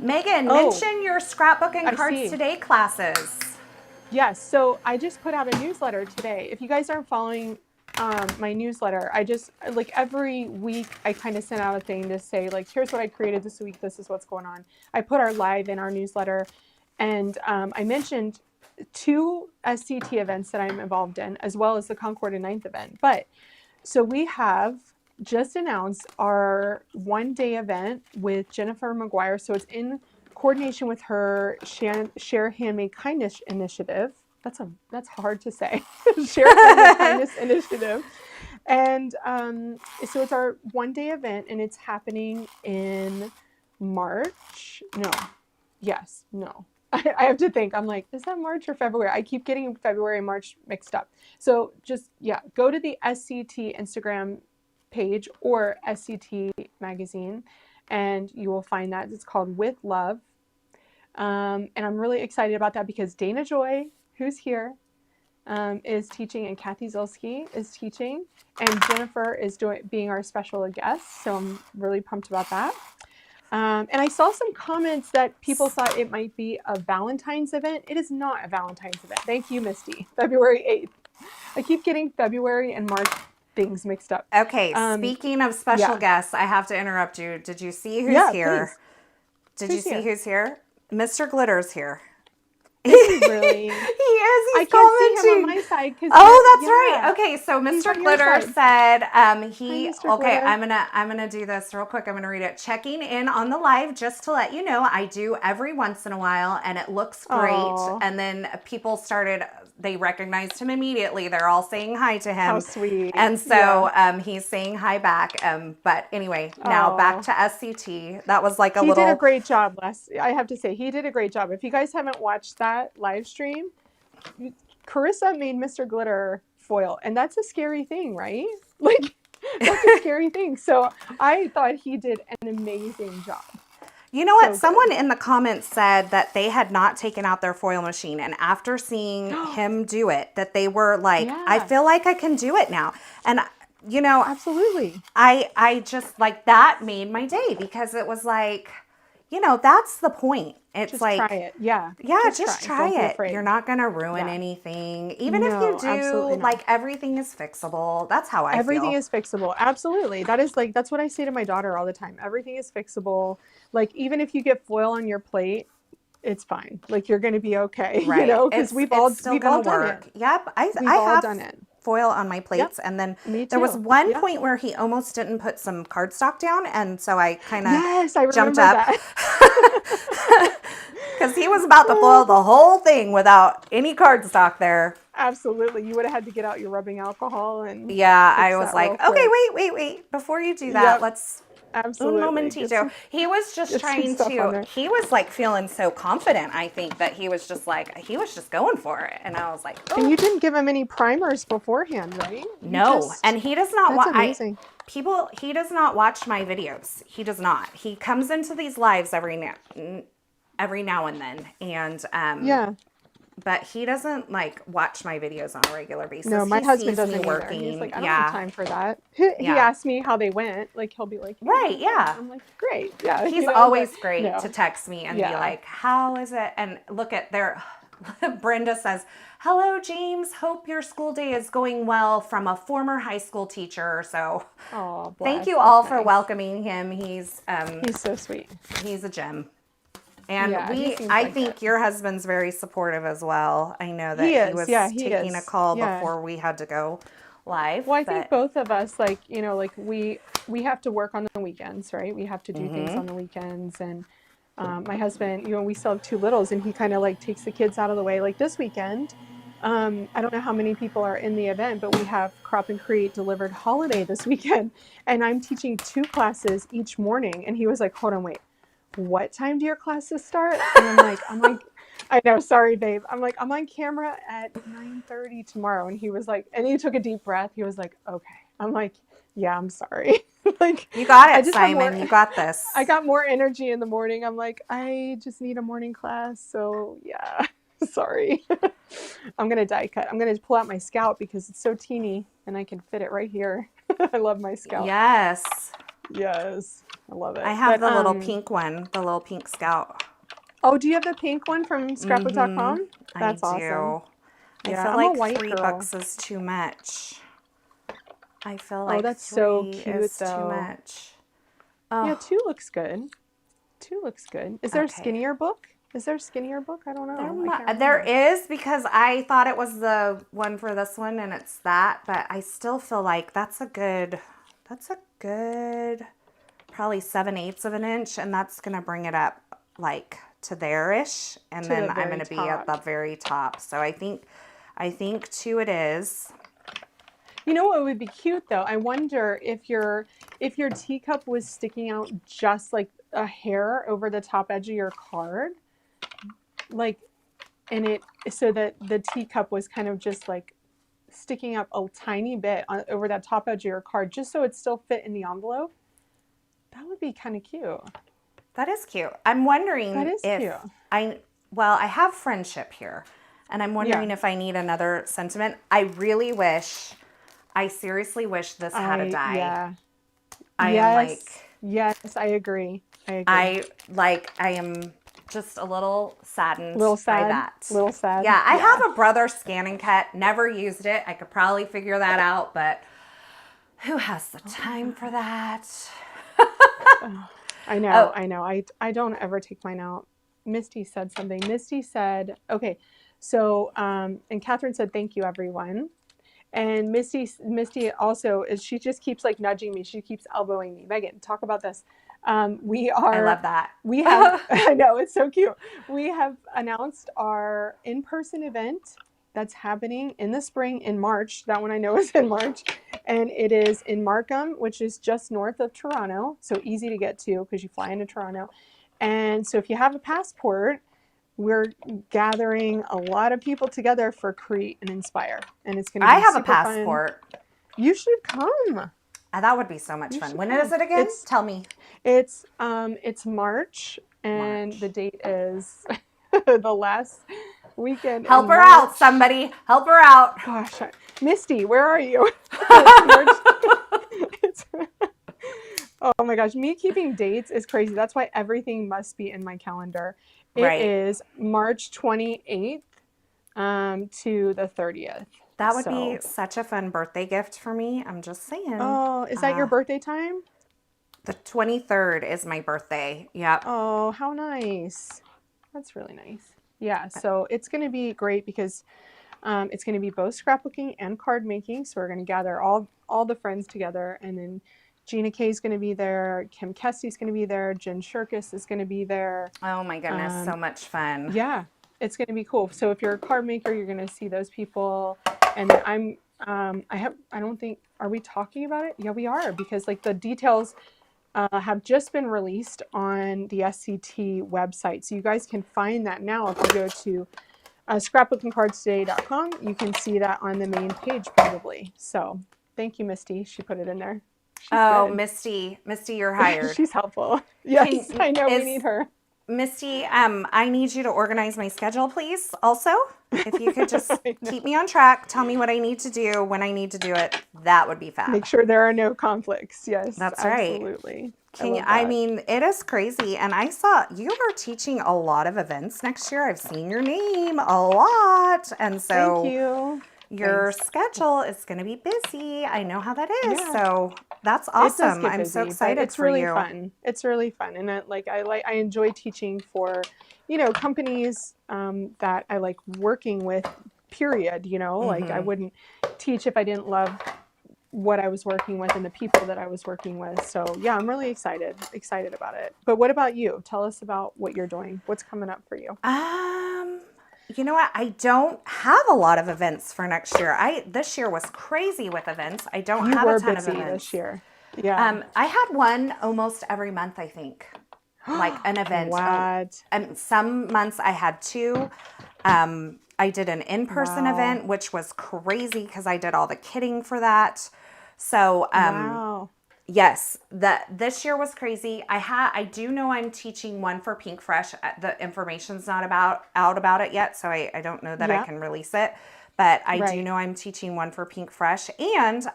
Meghann, mention your scrapbook and cards today classes. Yes, so I just put out a newsletter today. If you guys aren't following my newsletter, I just like every week I kind of send out a thing to say like, here's what I created this week. This is what's going on. I put our live in our newsletter, and I mentioned 2 SCT events that I'm involved in, as well as the Concord and 9th event. But so we have just announced our one-day event with Jennifer McGuire. So it's in coordination with her Share Handmade Kindness initiative. That's hard to say. Share Handmade Kindness initiative. And so it's our one-day event, and it's happening in March. No. I have to think. I'm like, is that March or February? I keep getting February and March mixed up. So just, go to the SCT Instagram page or SCT magazine, and you will find that. It's called With Love. And I'm really excited about that because Dana Joy, who's here, is teaching, and Kathy Zilski is teaching, and Jennifer is being our special guest. So I'm really pumped about that. And I saw some comments that people thought it might be a Valentine's event. It is not a Valentine's event. Thank you, Misty. February 8th. I keep getting February and March things mixed up. Okay, speaking of special guests, I have to interrupt you. Did you see who's here? Please. Did you see who's here? Mr. Glitter's here. Is he really? He is. He's I can't see him on my side. Oh, that's right. Okay, so Mr. Glitter said Glitter. I'm gonna do this real quick. I'm gonna read it. Checking in on the live just to let you know I do every once in a while, and it looks great. Aww. And then people they recognized him immediately. They're all saying hi to him. How sweet. And so he's saying hi back. But anyway, now back to SCT. That was like He did a great job, I have to say, he did a great job. If you guys haven't watched that live stream, Carissa made Mr. Glitter foil, and that's a scary thing, right? Like, that's a scary thing. So I thought he did an amazing job. You know what? So Someone in the comments said that they had not taken out their foil machine, and after seeing him do it, that they were like, I feel like I can do it now. And you know, absolutely. I just like that made my day because it was like, you know, that's the point. It's Just like, try it. Yeah. just try Don't be it. afraid. You're not going to ruin anything. Even if No, you do, absolutely not. like everything is fixable. That's how I Everything feel. is fixable. Absolutely. That's what I say to my daughter all the time. Everything is fixable. Like, even if you get foil on your plate, it's fine. Like, you're going to be okay, you Right. know, because we've all still gonna done work. it. Yep. I We've all have done it. foil on my plates, and then Me there was too. one Yep. point where he almost didn't put some cardstock down, and so I kind of Yes, I jumped remember up that. because he was about to foil the whole thing without any cardstock there. Absolutely. You would have had to get out your rubbing alcohol and Yeah, fix I was that like, real okay, quick. wait. Before you do that, Yep. let's un Absolutely. momentito. He was just Get some trying stuff on to, there. he was like feeling so confident, I think, that he was just going for it. And I was like, And oh, you didn't give him any primers beforehand, right? no. And he does not That's want, amazing. he does not watch my videos. He does not. He comes into these lives every now and then. And, Yeah. but he doesn't like watch my videos on a regular basis. No, my He husband sees doesn't me either. working. He's like, I don't have time for that. He Yeah. asked me how they went. Like, he'll be like, Right, yeah. I'm like, great. Yeah. He's you know, always but great no. to text me and be Yeah. like, how is it? And look at there, Brenda says, hello, James. Hope your school day is going well from a former high school teacher. So Oh, thank bless. you all That's for nice. welcoming him. He's so sweet. he's a gem. And Yeah, he seems I like think it. your husband's very supportive as well. I know that He he is. was Yeah, he taking a is. call Yeah. before we had to go live. Well, I think but both of us, like, you know, like we have to work on the weekends, right? We have to do things on the weekends. And my husband, you know, we still have two littles, and he kind of like takes the kids out of the way. Like this weekend, I don't know how many people are in the event, but we have Crop and Create Delivered Holiday this weekend. And I'm teaching 2 classes each morning. And he was like, hold on, wait, what time do your classes start? And I'm like, I know, sorry, babe. I'm like, I'm on camera at 9:30 tomorrow. And he was like, and he took a deep breath. He was like, okay. I'm like, yeah, I'm sorry. Like, you got I it, just have Simon. You got this. I got more energy in the morning. I'm like, I just need a morning class. So yeah, sorry. I'm going to die cut. I'm going to pull out my Scout because it's so teeny and I can fit it right here. I love my Scout. Yes. Yes. I love it. I have the little pink one, the little pink Scout. Oh, do you have the pink one from scrapbook.com? That's I do. awesome. I Yeah, feel I'm a like white $3 girl. is too much. I feel like that's so 3 cute, is too though. much. Yeah, 2 looks good. 2 looks good. Is there a Okay. skinnier book? Is there a skinnier book? I don't know. I can't There remember. is, because I thought it was the one for this one and it's that, but I still feel like that's a good probably 7/8 of an inch, and that's gonna bring it up like to there-ish, and To then the I'm very gonna be at the top. very top. So I think 2 it is. You know what would be cute though? I wonder if your teacup was sticking out just like a hair over the top edge of your card, like, and it so that the teacup was kind of just like sticking up a tiny bit over that top edge of your card, just so it still fit in the envelope. That would be kind of cute. That is cute. I'm wondering That is if cute. I have friendship here, and I'm wondering if I need another sentiment. I seriously wish this had a die. Yeah. I yes. am like, yes, I agree. I am just a little saddened Little by sad. that. Little sad. Yeah, I have a Brother Scan and Cut. Never used it. I could probably figure that out, but who has the time for that? I know. I know. I don't ever take mine out. Misty said something. Misty said, okay, so, and Catherine said, thank you, everyone. And Misty also she just keeps like nudging me. She keeps elbowing me. Meghann, talk about this. I love that. We have, I know, it's so cute. We have announced our in-person event that's happening in the spring in March. That one I know is in March. And it is in Markham, which is just north of Toronto. So easy to get to because you fly into Toronto. And so if you have a passport, we're gathering a lot of people together for Create and Inspire. And it's going to be I have a super fun. passport. You should come. That would be so much fun. When is it again? Tell me. It's March, and March. the date is the last weekend Help in her March. out, somebody. Help her out. Gosh, Misty, where are you? It's March. It's, oh my gosh, me keeping dates is crazy. That's why everything must be in my calendar. It Right. is March 28th to the 30th. That would be such a fun birthday gift for me. I'm just saying. Oh, is that your birthday time? The 23rd is my birthday. Yep. Oh, how nice. That's really nice. Yeah, so it's going to be great because it's going to be both scrapbooking and card making. So we're going to gather all the friends together, and then Gina Kay is going to be there, Kim Kessie's going to be there, Jen Shirkus is going to be there. Oh my goodness, so much fun. Yeah, it's going to be cool. So if you're a card maker, you're going to see those people. And then I don't think, are we talking about it? Yeah, we are, because like the details have just been released on the SCT website. So you guys can find that now. If you go to scrapbookingcardstoday.com, you can see that on the main page probably. So thank you, Misty. She put it in there. She's oh, good. Misty, you're hired. She's helpful. Yes, I know we need her. Misty, I need you to organize my schedule, please. Also, if you could just keep me on track, tell me what I need to do, when I need to do it, that would be fab. Make sure there are no conflicts. Yes, that's absolutely. Right. I mean, it is crazy. And I saw you are teaching a lot of events next year. I've seen your name a lot. And so thank you. Your schedule is going to be busy. I know how that is. Yeah. So that's awesome. I'm so excited it's for really you. Fun. It's really fun. And I enjoy teaching for, companies that I like working with, period. Like I wouldn't teach if I didn't love what I was working with and the people that I was working with. So yeah, I'm really excited about it. But what about you? Tell us about what you're doing. What's coming up for you? You know what? I don't have a lot of events for next year. This year was crazy with events. I don't have a ton of events this year. Yeah. I had one almost every month, I think. Like an event. What? Some months I had two. I did an in-person event, which was crazy because I did all the kitting for that. So, yes, this year was crazy. I do know I'm teaching one for Pink Fresh. The information's not out about it yet, so I don't know that I can release it. But I do know I'm teaching one for Pink Fresh, and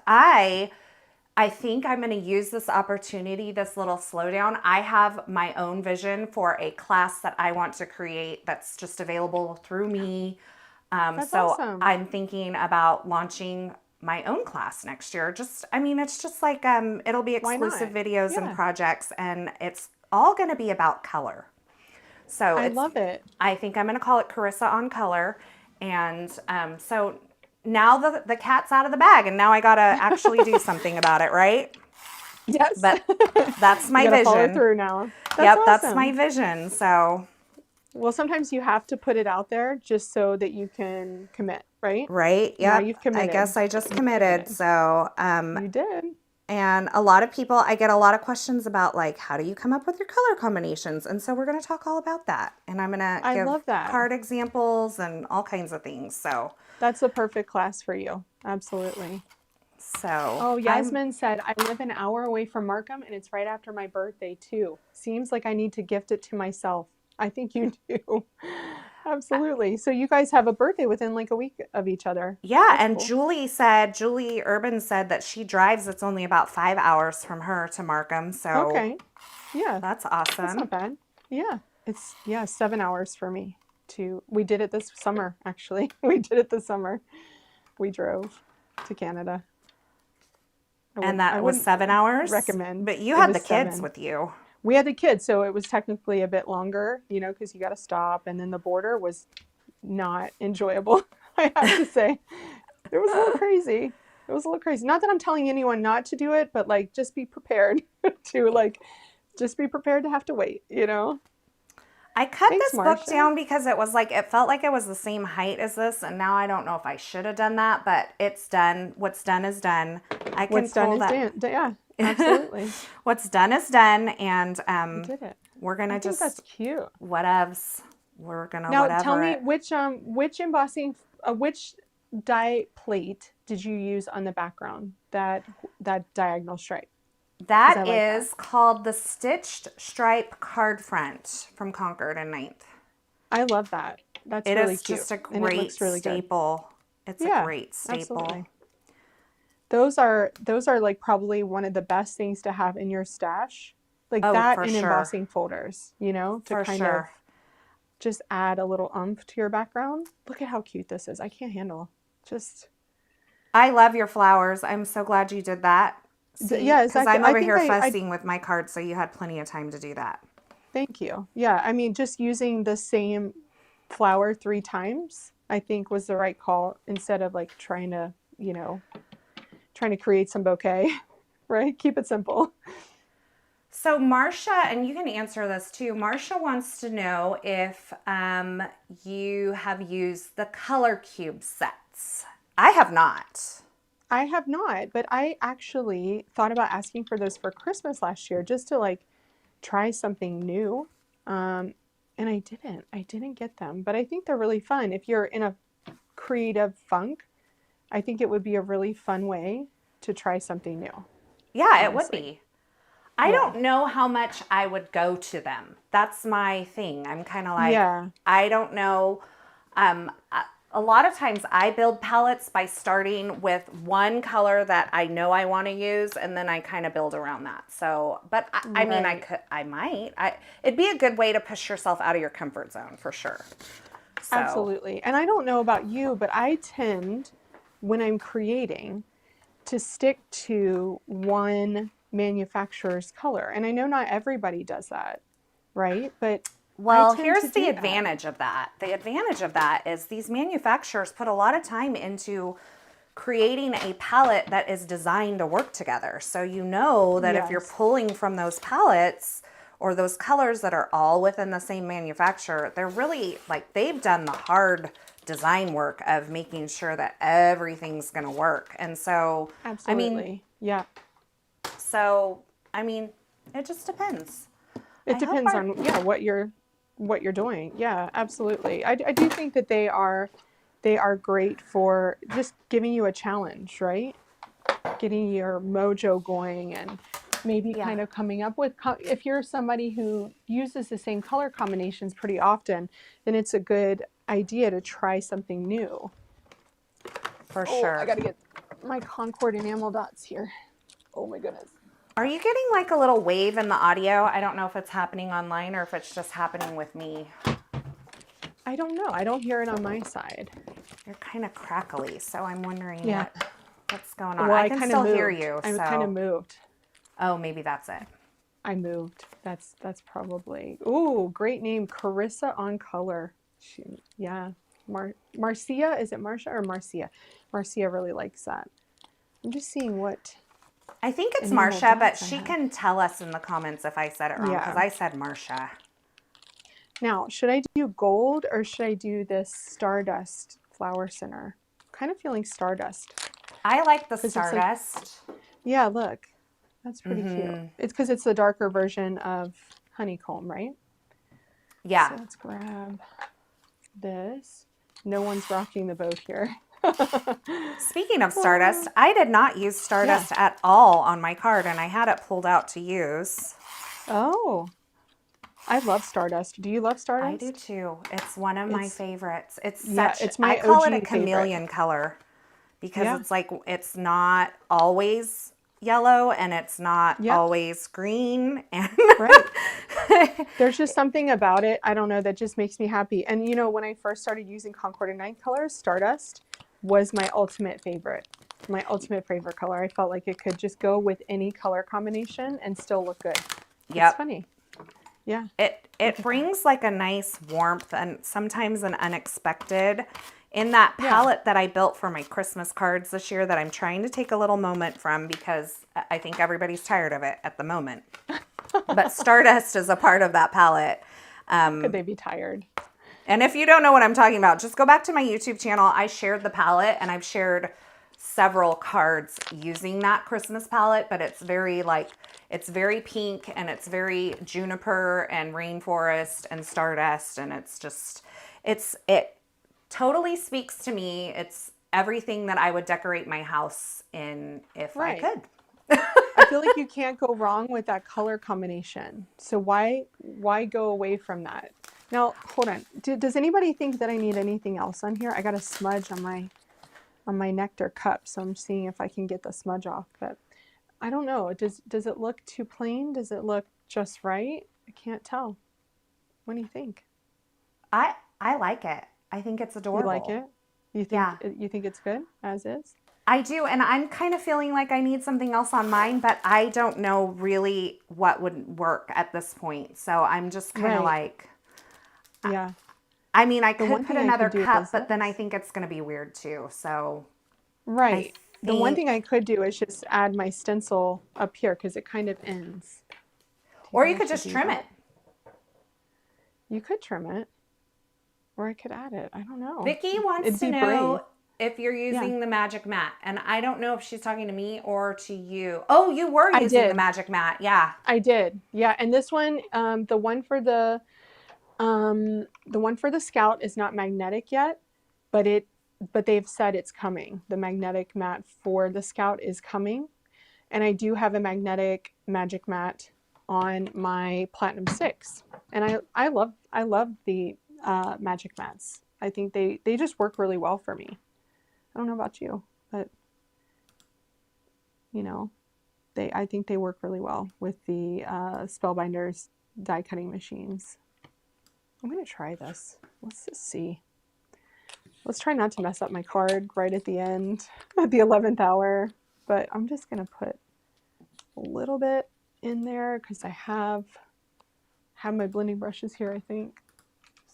I think I'm going to use this opportunity, this little slowdown. I have my own vision for a class that I want to create that's just available through me. That's so awesome. I'm thinking about launching my own class next year. It's just like, it'll be exclusive videos and projects, and it's all going to be about color. So I love it. I think I'm going to call it Carissa on Color. And, so now the cat's out of the bag, and now I got to actually do something about it. Right. Yes. But that's my vision. Follow through now. That's my vision. So, well, sometimes you have to put it out there just so that you can commit, right? Right. Yeah. You've committed. I guess I just committed. So, you did. And a lot of people, I get a lot of questions about like, how do you come up with your color combinations? And so we're going to talk all about that. And I'm going to give card examples and all kinds of things. So that's the perfect class for you. Absolutely. So, Yasmin said, I live an hour away from Markham, and it's right after my birthday too. Seems like I need to gift it to myself. I think you do. Absolutely. So you guys have a birthday within like a week of each other. Yeah. That's and cool. Julie Urban said that she drives. It's only about 5 hours from her to Markham. So okay. Yeah. That's awesome. That's not bad. Yeah. It's 7 hours for me we did it this summer, actually. We did it this summer. We drove to Canada. And that was 7 hours? Recommend. But you had the kids with you. We had the kids, so it was technically a bit longer, because you got to stop. And then the border was not enjoyable, I have to say. It was a little crazy. Not that I'm telling anyone not to do it, but like just be prepared to have to wait, I cut this book down because it felt like it was the same height as this, and now I don't know if I should have done that, but it's done. What's done is done. What's done is done. Yeah, absolutely. What's done is done, and you did it. We're gonna just. That's cute. Whatevs. We're gonna now whatever tell me it. which embossing, which die plate did you use on the background? That diagonal stripe. That I like is called the Stitched Stripe Card Front from Concord and Ninth. I love that. That's It really is cute. just a And it great looks really good. staple. It's a Yeah, great staple. absolutely. Those are like probably one of the best things to have in your stash. Like Oh, that for and sure. embossing folders, to For kind of sure. just add a little oomph to your background. Look at how cute this is. I can't handle. Just I love your flowers. I'm so glad you did that. See, yeah, because exactly. I'm I over think here I fussing with my cards, so you had plenty of time to do that. thank you. Yeah, I mean just using the same flower 3 times, I think was the right call instead of like trying to create some bouquet, right? Keep it simple. So Marcia, and you can answer this too. Marcia wants to know if you have used the color cube sets. I have not. I have not, but I actually thought about asking for those for Christmas last year just to like try something new. And I didn't. I didn't get them, but I think they're really fun. If you're in a creative funk, I think it would be a really fun way to try something new. Yeah, it would Honestly. be. I Yeah. don't know how much I would go to them. That's my thing. I'm kind of like, Yeah. I don't know. A lot of times I build palettes by starting with one color that I know I want to use, and then I kind of build around that. So, but I mean, Right. I might. It'd be a good way to push yourself out of your comfort zone for sure. So, Absolutely. And I don't know about you, but I tend, when I'm creating, to stick to one manufacturer's color. And I know not everybody does that, right? But I well, tend to here's the do that. advantage of that. The advantage of that is these manufacturers put a lot of time into creating a palette that is designed to work together. So you know that if you're Yes, pulling from those palettes or those colors that are all within the same manufacturer, they're really like they've done the hard design work of making sure that everything's going to work. And so, I mean, absolutely. Yeah. so I mean, it just depends. It I hope depends our on what you're doing. Yeah, absolutely. I do think that they are great for just giving you a challenge, right? Getting your mojo going and maybe yeah. kind of coming up with if you're somebody who uses the same color combinations pretty often, then it's a good idea to try something new. For Oh, I sure. got to get my Concord enamel dots here. Oh my goodness. Are you getting like a little wave in the audio? I don't know if it's happening online or if it's just happening with me. I don't know. I don't hear it on my side. You're kind of crackly, so I'm wondering Yeah. what's going on. Well, I I can kind of still hear moved. you, I kind of so moved. oh, maybe that's it. I moved. That's probably. Ooh, great name, Carissa on color. Yeah, Marcia. Is it Marcia or Marcia? Marcia really likes that. I'm just seeing what I think it's enamel Marcia, but dots I she have. can tell us in the comments if I said it wrong because Yeah. I said Marcia. Now, should I do gold or should I do this Stardust Flower Center? I'm kind of feeling Stardust I like the because it's like, Stardust. yeah, look, that's pretty cute. It's because it's the darker version of Honeycomb, right? Yeah. So let's grab this. No one's rocking the boat here. Speaking of Stardust, I did not use Stardust at all on my card, and I had it pulled out to use. Oh, I love Stardust. Do you love I do Stardust? too. It's one of my It's favorites. It's yeah, such, it's I my call it a OG favorite. chameleon color because Yeah, it's like, it's not always yellow and it's not yep, always green. And right. There's just something about it, I don't know, that just makes me happy. And when I first started using Concord and Ninth colors, Stardust was my ultimate favorite. My ultimate favorite color. I felt like it could just go with any color combination and still look good. It's yep. funny. Yeah. It brings like a nice warmth and sometimes an unexpected in that palette that I built for my Christmas cards this year that I'm trying to take a little moment from because I think everybody's tired of it at the moment. But Stardust is a part of that palette. Could they be tired? And if you don't know what I'm talking about, just go back to my YouTube channel. I shared the palette and I've shared several cards using that Christmas palette, but it's very pink and it's very juniper and rainforest and stardust. And it totally speaks to me. It's everything that I would decorate my house in if I Right. could. I feel like you can't go wrong with that color combination. So why go away from that? Now, hold on. Does anybody think that I need anything else on here? I got a smudge on my Nectar cup, so I'm seeing if I can get the smudge off. But I don't know. Does it look too plain? Does it look just right? I can't tell. What do you think? I like it. I think it's adorable. You like it? You think you think it's good as is? I do, and I'm kind of feeling like I need something else on mine, but I don't know really what would work at this point. So I'm just kind of like, yeah. I mean, I could put another cup, but this. then I think it's going to be weird too. So right. The one thing I could do is just add my stencil up here because it kind of ends. Or you could just trim it. You could trim it. Or I could add it. I don't know. Vicky wants to know if you're using the Magic Matte. And I don't know if she's talking to me or to you. Oh, you were using the Magic Matte. Yeah. I did. Yeah. And this one, the one for the Scout is not magnetic yet, but they've said it's coming. The magnetic matte for the Scout is coming. And I do have a magnetic Magic Matte on my Platinum 6. And I love the Magic Mattes. I think they just work really well for me. I don't know about you, but you know, I think they work really well with the Spellbinders die cutting machines. I'm gonna try this. Let's just see. Let's try not to mess up my card right at the end, at the 11th hour. But I'm just gonna put a little bit in there because I have my blending brushes here, I think.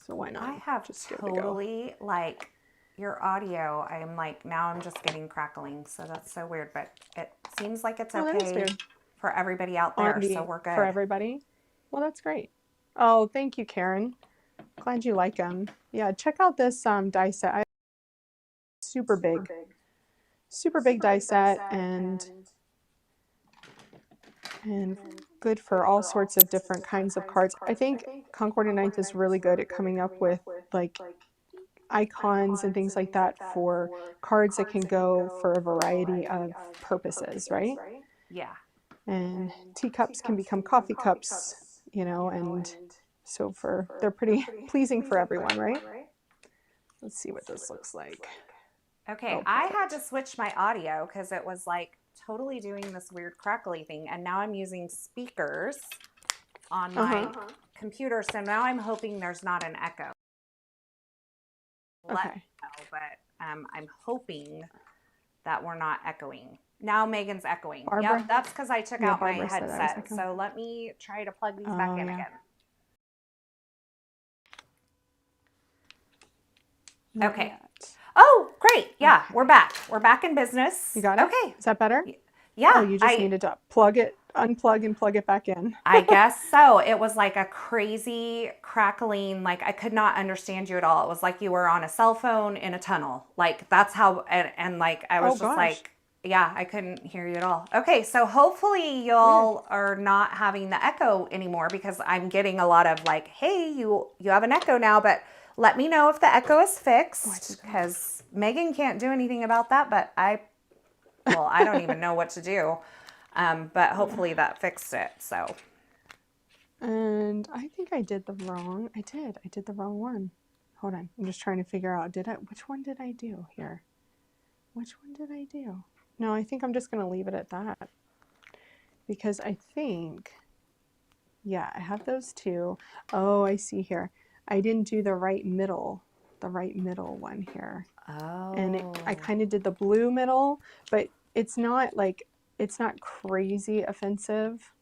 So why not? I have just totally like your audio. I'm like, now I'm just getting crackling. So that's so weird, but it seems like it's okay for everybody out there. So we're good. For everybody? Well, that's great. Oh, thank you, Karen. Glad you like them. Yeah, check out this die set. Super big die set and good for all sorts of different kinds of cards. I think Concord and Ninth is really good at coming up with like icons and things like that for cards that can go for a variety of purposes, right? Yeah. And teacups can become coffee cups, you know, and so they're pretty pleasing for everyone, right? Let's see what this looks like. Okay, I had to switch my audio because it was like totally doing this weird crackly thing, and now I'm using speakers on my computer, so now I'm hoping there's not an echo. Let me know, but I'm hoping that we're not echoing. Now Megan's echoing. Yeah, that's because I took out my headset. So let me try to plug these back in again. Okay. Oh, great. Yeah, we're back. We're back in business. You got it? Okay. Is that better? Yeah. Oh, you just needed to unplug and plug it back in. I guess so. It was like a crazy crackling, like I could not understand you at all. It was like you were on a cell phone in a tunnel. Like that's how, and like I was just like, yeah, I couldn't hear you at all. Okay, so hopefully y'all are not having the echo anymore because I'm getting a lot of like, hey, you have an echo now, but let me know if the echo is fixed because Megan can't do anything about that, but I don't even know what to do. But hopefully that fixed it, so. And I think I did the wrong, I did the wrong one. Hold on, I'm just trying to figure out, which one did I do here? Which one did I do? No, I think I'm just gonna leave it at that. Because I think, yeah, I have those two. Oh, I see here. I didn't do the right middle one here. Oh. And I kind of did the blue middle, but it's not crazy offensive.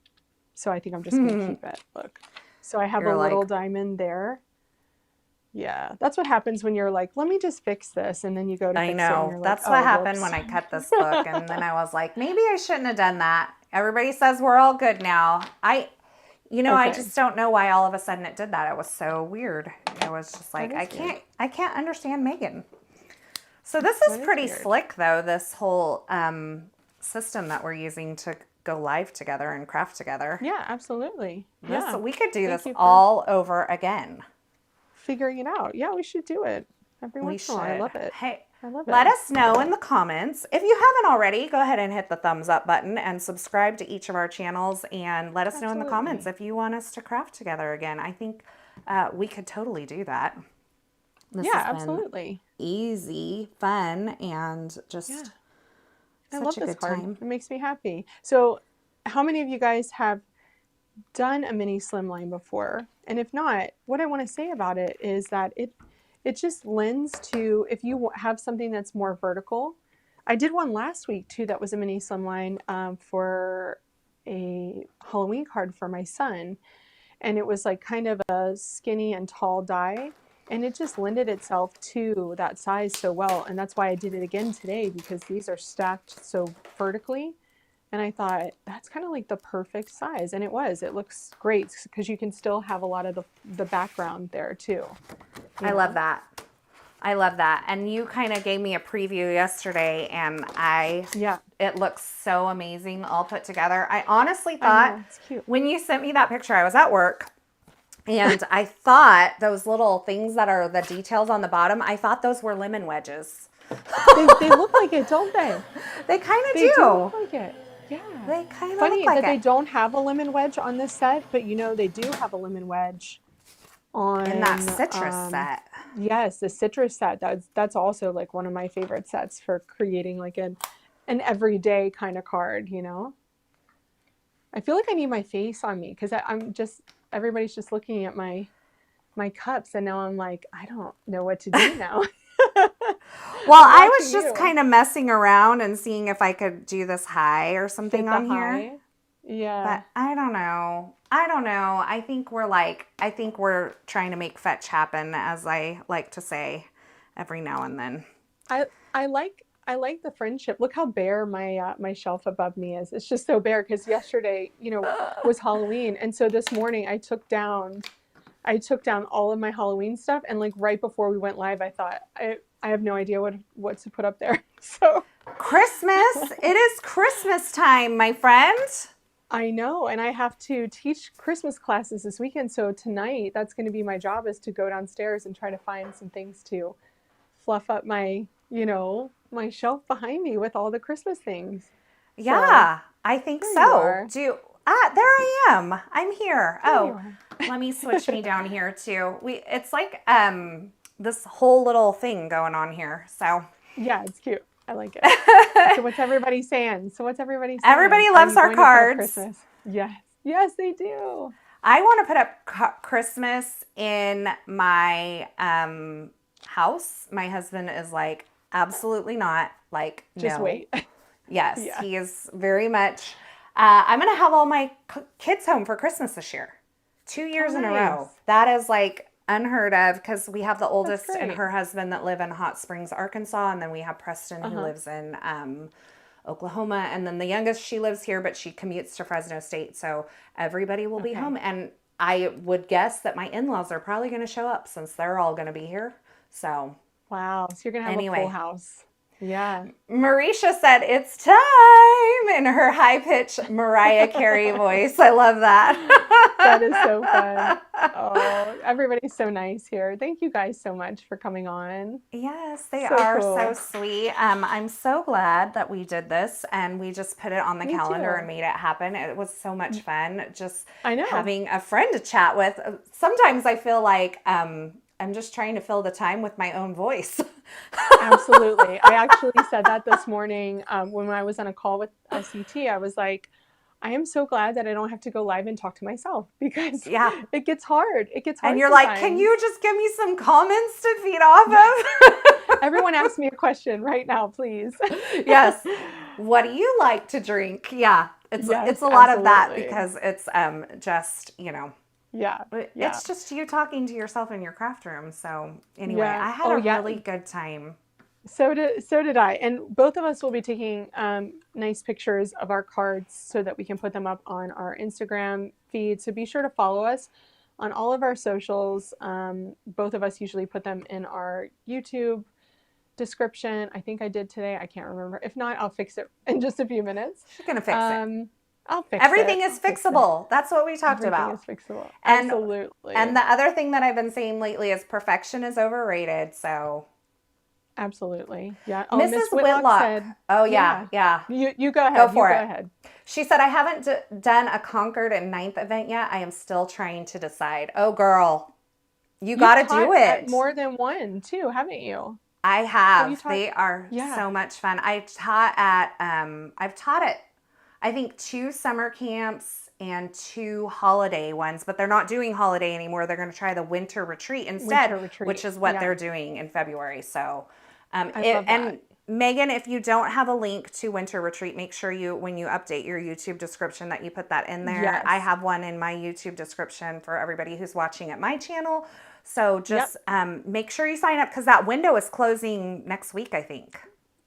So I think I'm just going to keep it. Look. So I have a little diamond there. Yeah, that's what happens when you're like, let me just fix this. And then you go to fix it. I know. That's what happened when I cut this book. And then I was like, maybe I shouldn't have done that. Everybody says we're all good now. I just don't know why all of a sudden it did that. It was so weird. It was just like, I can't understand Megan. So this is pretty slick though, this whole system that we're using to go live together and craft together. Yeah, absolutely. So we could do this all over again. Figuring it out. Yeah, we should do it every once in a while. I love it. Hey, I love it. Let us know in the comments. If you haven't already, go ahead and hit the thumbs up button and subscribe to each of our channels, and let us know in the comments if you want us to craft together again. I think we could totally do that. This has been absolutely. Easy, fun, and just I such love a this good card. time. It makes me happy. So how many of you guys have done a mini slimline before? And if not, what I want to say about it is that it just lends to, if you have something that's more vertical. I did one last week too that was a mini slimline for a Halloween card for my son, and it was like kind of a skinny and tall die, and it just lended itself to that size so well. And that's why I did it again today, because these are stacked so vertically. And I thought that's kind of like the perfect size. And it was. It looks great because you can still have a lot of the background there too. I love that. I love that. And you kind of gave me a preview yesterday, and it looks so amazing all put together. I honestly thought it's cute. When you sent me that picture, I was at work, and I thought those little things that are the details on the bottom, I thought those were lemon wedges. They look like it, don't they? They kind of do look like it. Yeah. They kind of Funny look like that they don't have a lemon wedge on this set, but you know they do have a lemon wedge on in that citrus set. Yes, the citrus set. That's also like one of my favorite sets for creating like an everyday kind of card, you know? I feel like I need my face on me because everybody's just looking at my cups, and now I'm like, I don't know what to do now. Well, I was just kind of messing around and seeing if I could do this high or something on here. Yeah. But I don't know. I think we're trying to make fetch happen, as I like to say every now and then. I like the friendship. Look how bare my shelf above me is. It's just so bare because yesterday, was Halloween, and so this morning I took down all of my Halloween stuff, and like right before we went live, I thought I have no idea what to put up there. So Christmas, it is Christmas time, my friend. I know, and I have to teach Christmas classes this weekend. So tonight, that's going to be my job, is to go downstairs and try to find some things to fluff up my my shelf behind me with all the Christmas things. Yeah, I think so. There I am. I'm here. Let me switch me down here too. It's like this whole little thing going on here. So yeah, it's cute. I like it. So what's everybody saying? Everybody loves our cards. Yes, they do. I want to put up Christmas in my house. My husband is like, absolutely not. Like, just no. Wait. Yes, yeah. He is very much. I'm going to have all my kids home for Christmas this year. 2 years in a row. That is like unheard of, because we have the oldest and her husband that live in Hot Springs, Arkansas, and then we have Preston who lives in Oklahoma, and then the youngest, she lives here, but she commutes to Fresno State, so everybody will be home. And I would guess that my in-laws are probably going to show up since they're all going to be here. So wow, so you're going to have a full house. Yeah. Marisha said it's time in her high-pitched Mariah Carey voice. I love that. That is so fun. Oh, everybody's so nice here. Thank you guys so much for coming on. Yes, they are so sweet. I'm so glad that we did this and we just put it on the calendar and made it happen. It was so much fun just having a friend to chat with. Sometimes I feel like I'm just trying to fill the time with my own voice. Absolutely. I actually said that this morning when I was on a call with SCT. I was like, I am so glad that I don't have to go live and talk to myself, because it gets hard. And you're sometimes. Like, can you just give me some comments to feed off of? Everyone ask me a question right now, please. Yes. What do you like to drink? Yeah. It's a lot of that, because it's just, Yeah. It's just you talking to yourself in your craft room. So anyway, I had a really good time. So did I. And both of us will be taking nice pictures of our cards so that we can put them up on our Instagram feed. So be sure to follow us on all of our socials. Both of us usually put them in our YouTube description. I think I did today. I can't remember. If not, I'll fix it in just a few minutes. She's going to fix it. I'll fix Everything is fixable. That's what we talked about. Everything is fixable. Absolutely. And the other thing that I've been saying lately is perfection is overrated. So Absolutely. Yeah. Oh, Mrs. Miss Whitlock said, Oh, yeah. You go ahead. Go for you it. go ahead. She said, I haven't done a Concord and Ninth event yet. I am still trying to decide. Oh, girl, you got You've to do taught at it. more than one too, haven't you? I Have you have. taught? They are Yeah. so much fun. I've taught at, I think, 2 summer camps and 2 holiday ones, but they're not doing holiday anymore. They're going to try the winter retreat instead, Winter retreat. which is what Yeah. they're doing in February. So, I love that. and Megan, if you don't have a link to winter retreat, make sure you, when you update your YouTube description, that you put that in there. Yes. I have one in my YouTube description for everybody who's watching at my channel. So just make sure you sign up, because that window is closing next week, I think.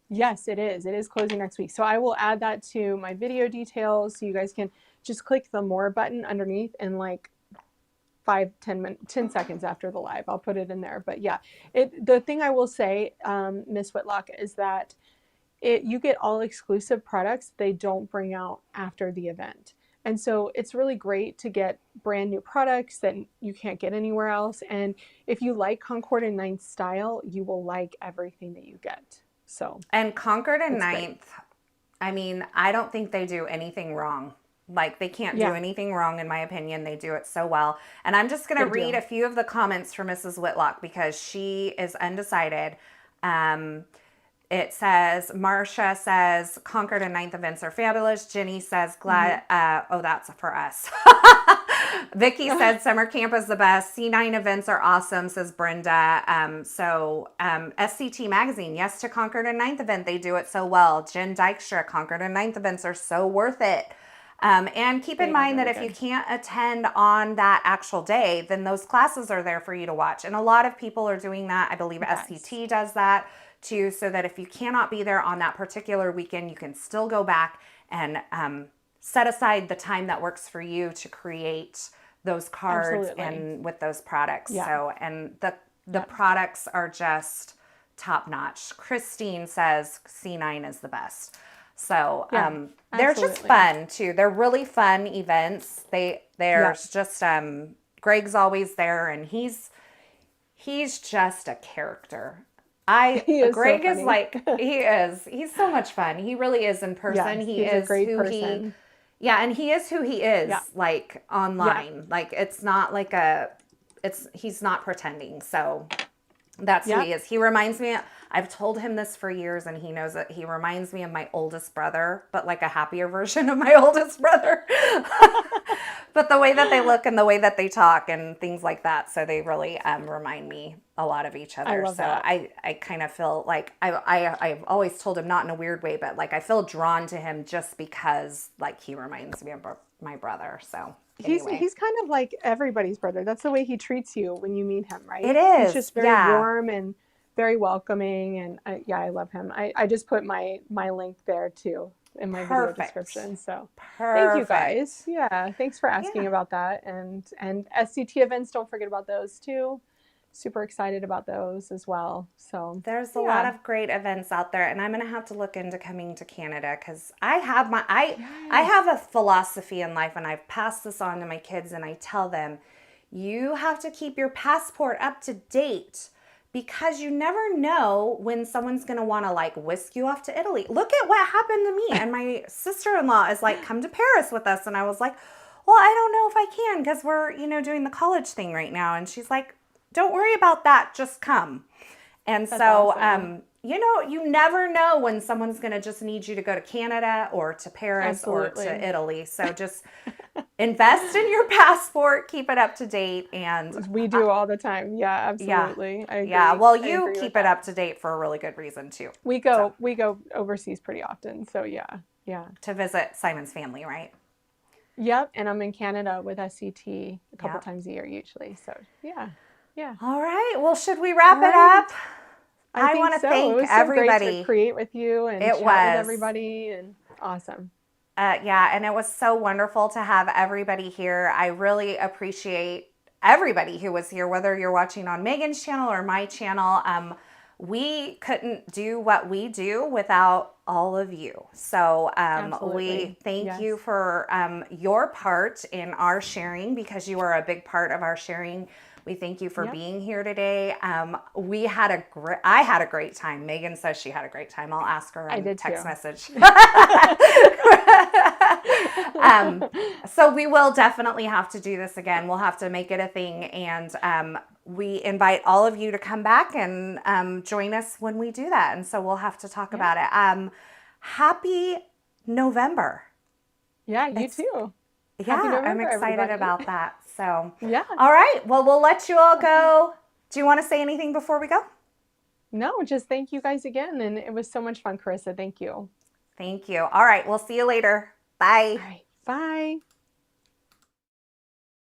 Yes, it is. It is closing next week. So I will add that to my video details, so you guys can just click the more button underneath, and like 10 seconds after the live, I'll put it in there. But yeah, the thing I will say, Miss Whitlock, is that you get all exclusive products they don't bring out after the event. And so it's really great to get brand new products that you can't get anywhere else. And if you like Concord and Ninth style, you will like everything that you get. So, and Concord and Ninth, I mean, I don't think they do anything wrong. Like, they can't do anything wrong, in my opinion. They do it so well. And I'm just going to read a few of the comments from Mrs. Whitlock, because she is undecided. It says, Marcia says, Concord and Ninth events are fabulous. Jenny says, glad, oh, that's for us. Vicky said, summer camp is the best. C9 events are awesome, says Brenda. SCT Magazine, yes to Concord and Ninth event. They do it so well. Jen Dykstra, Concord and Ninth events are so worth it. And keep in mind that if you can't attend on that actual day, then those classes are there for you to watch. And a lot of people are doing that. I believe SCT does that too, so that if you cannot be there on that particular weekend, you can still go back and set aside the time that works for you to create those cards and with those products. So, and the products are just top notch. Christine says C9 is the best. So they're just fun too. They're really fun events. There's just Greg's always there, and he's just a character. Greg is like, he's so much fun. He really is in person. He is a great person. And he is who he is, like online. Like, it's not like he's not pretending. So that's who he is. He reminds me, I've told him this for years, and he knows it. He reminds me of my oldest brother, but like a happier version of my oldest brother. But the way that they look and the way that they talk and things like that. So they really remind me a lot of each other. I kind of feel like I've always told him, not in a weird way, but like I feel drawn to him just because like he reminds me of my brother. So anyway. He's kind of like everybody's brother. That's the way he treats you when you meet him, right? It is. He's just very warm and very welcoming, and I love him. I just put my link there too in my video description. So thank you guys. Yeah, thanks for asking about that. And SCT events, don't forget about those too. Super excited about those as well. So there's a lot of great events out there, and I'm gonna have to look into coming to Canada, because I have I have a philosophy in life, and I've passed this on to my kids, and I tell them, you have to keep your passport up to date, because you never know when someone's going to want to like whisk you off to Italy. Look at what happened to me. And my sister-in-law is like, come to Paris with us. And I was like, well, I don't know if I can, because we're, doing the college thing right now. And she's like, don't worry about that. Just come. And that's awesome. You never know when someone's going to just need you to go to Canada or to Paris or to Italy. So just invest in your passport, keep it up to date. And we do all the time. Yeah, absolutely. I agree. Yeah. Well, you keep it up to date for a really good reason too. We go overseas pretty often. So yeah. To visit Simon's family, right? Yep. And I'm in Canada with SCT a couple times a year usually. So yeah. All right. Well, should we wrap it up? I want to thank everybody. Great to create with you and chat with everybody, and awesome. And it was so wonderful to have everybody here. I really appreciate everybody who was here, whether you're watching on Megan's channel or my channel. We couldn't do what we do without all of you. So we thank you for your part in our sharing, because you are a big part of our sharing. We thank you for Yep. being here today. I had a great time. Megan says she had a great time. I'll ask her I on did text too. message. So we will definitely have to do this again. We'll have to make it a thing. And we invite all of you to come back and join us when we do that. And so we'll have to talk about it. Happy November. Yeah, you too. Yeah, Happy November, I'm excited everybody. about that. So, Yeah. all right. Well, we'll let you all go. Do you want to say anything before we go? No, just thank you guys again. And it was so much fun, Carissa. Thank you. Thank you. All right. We'll see you later. Bye. All right. Bye.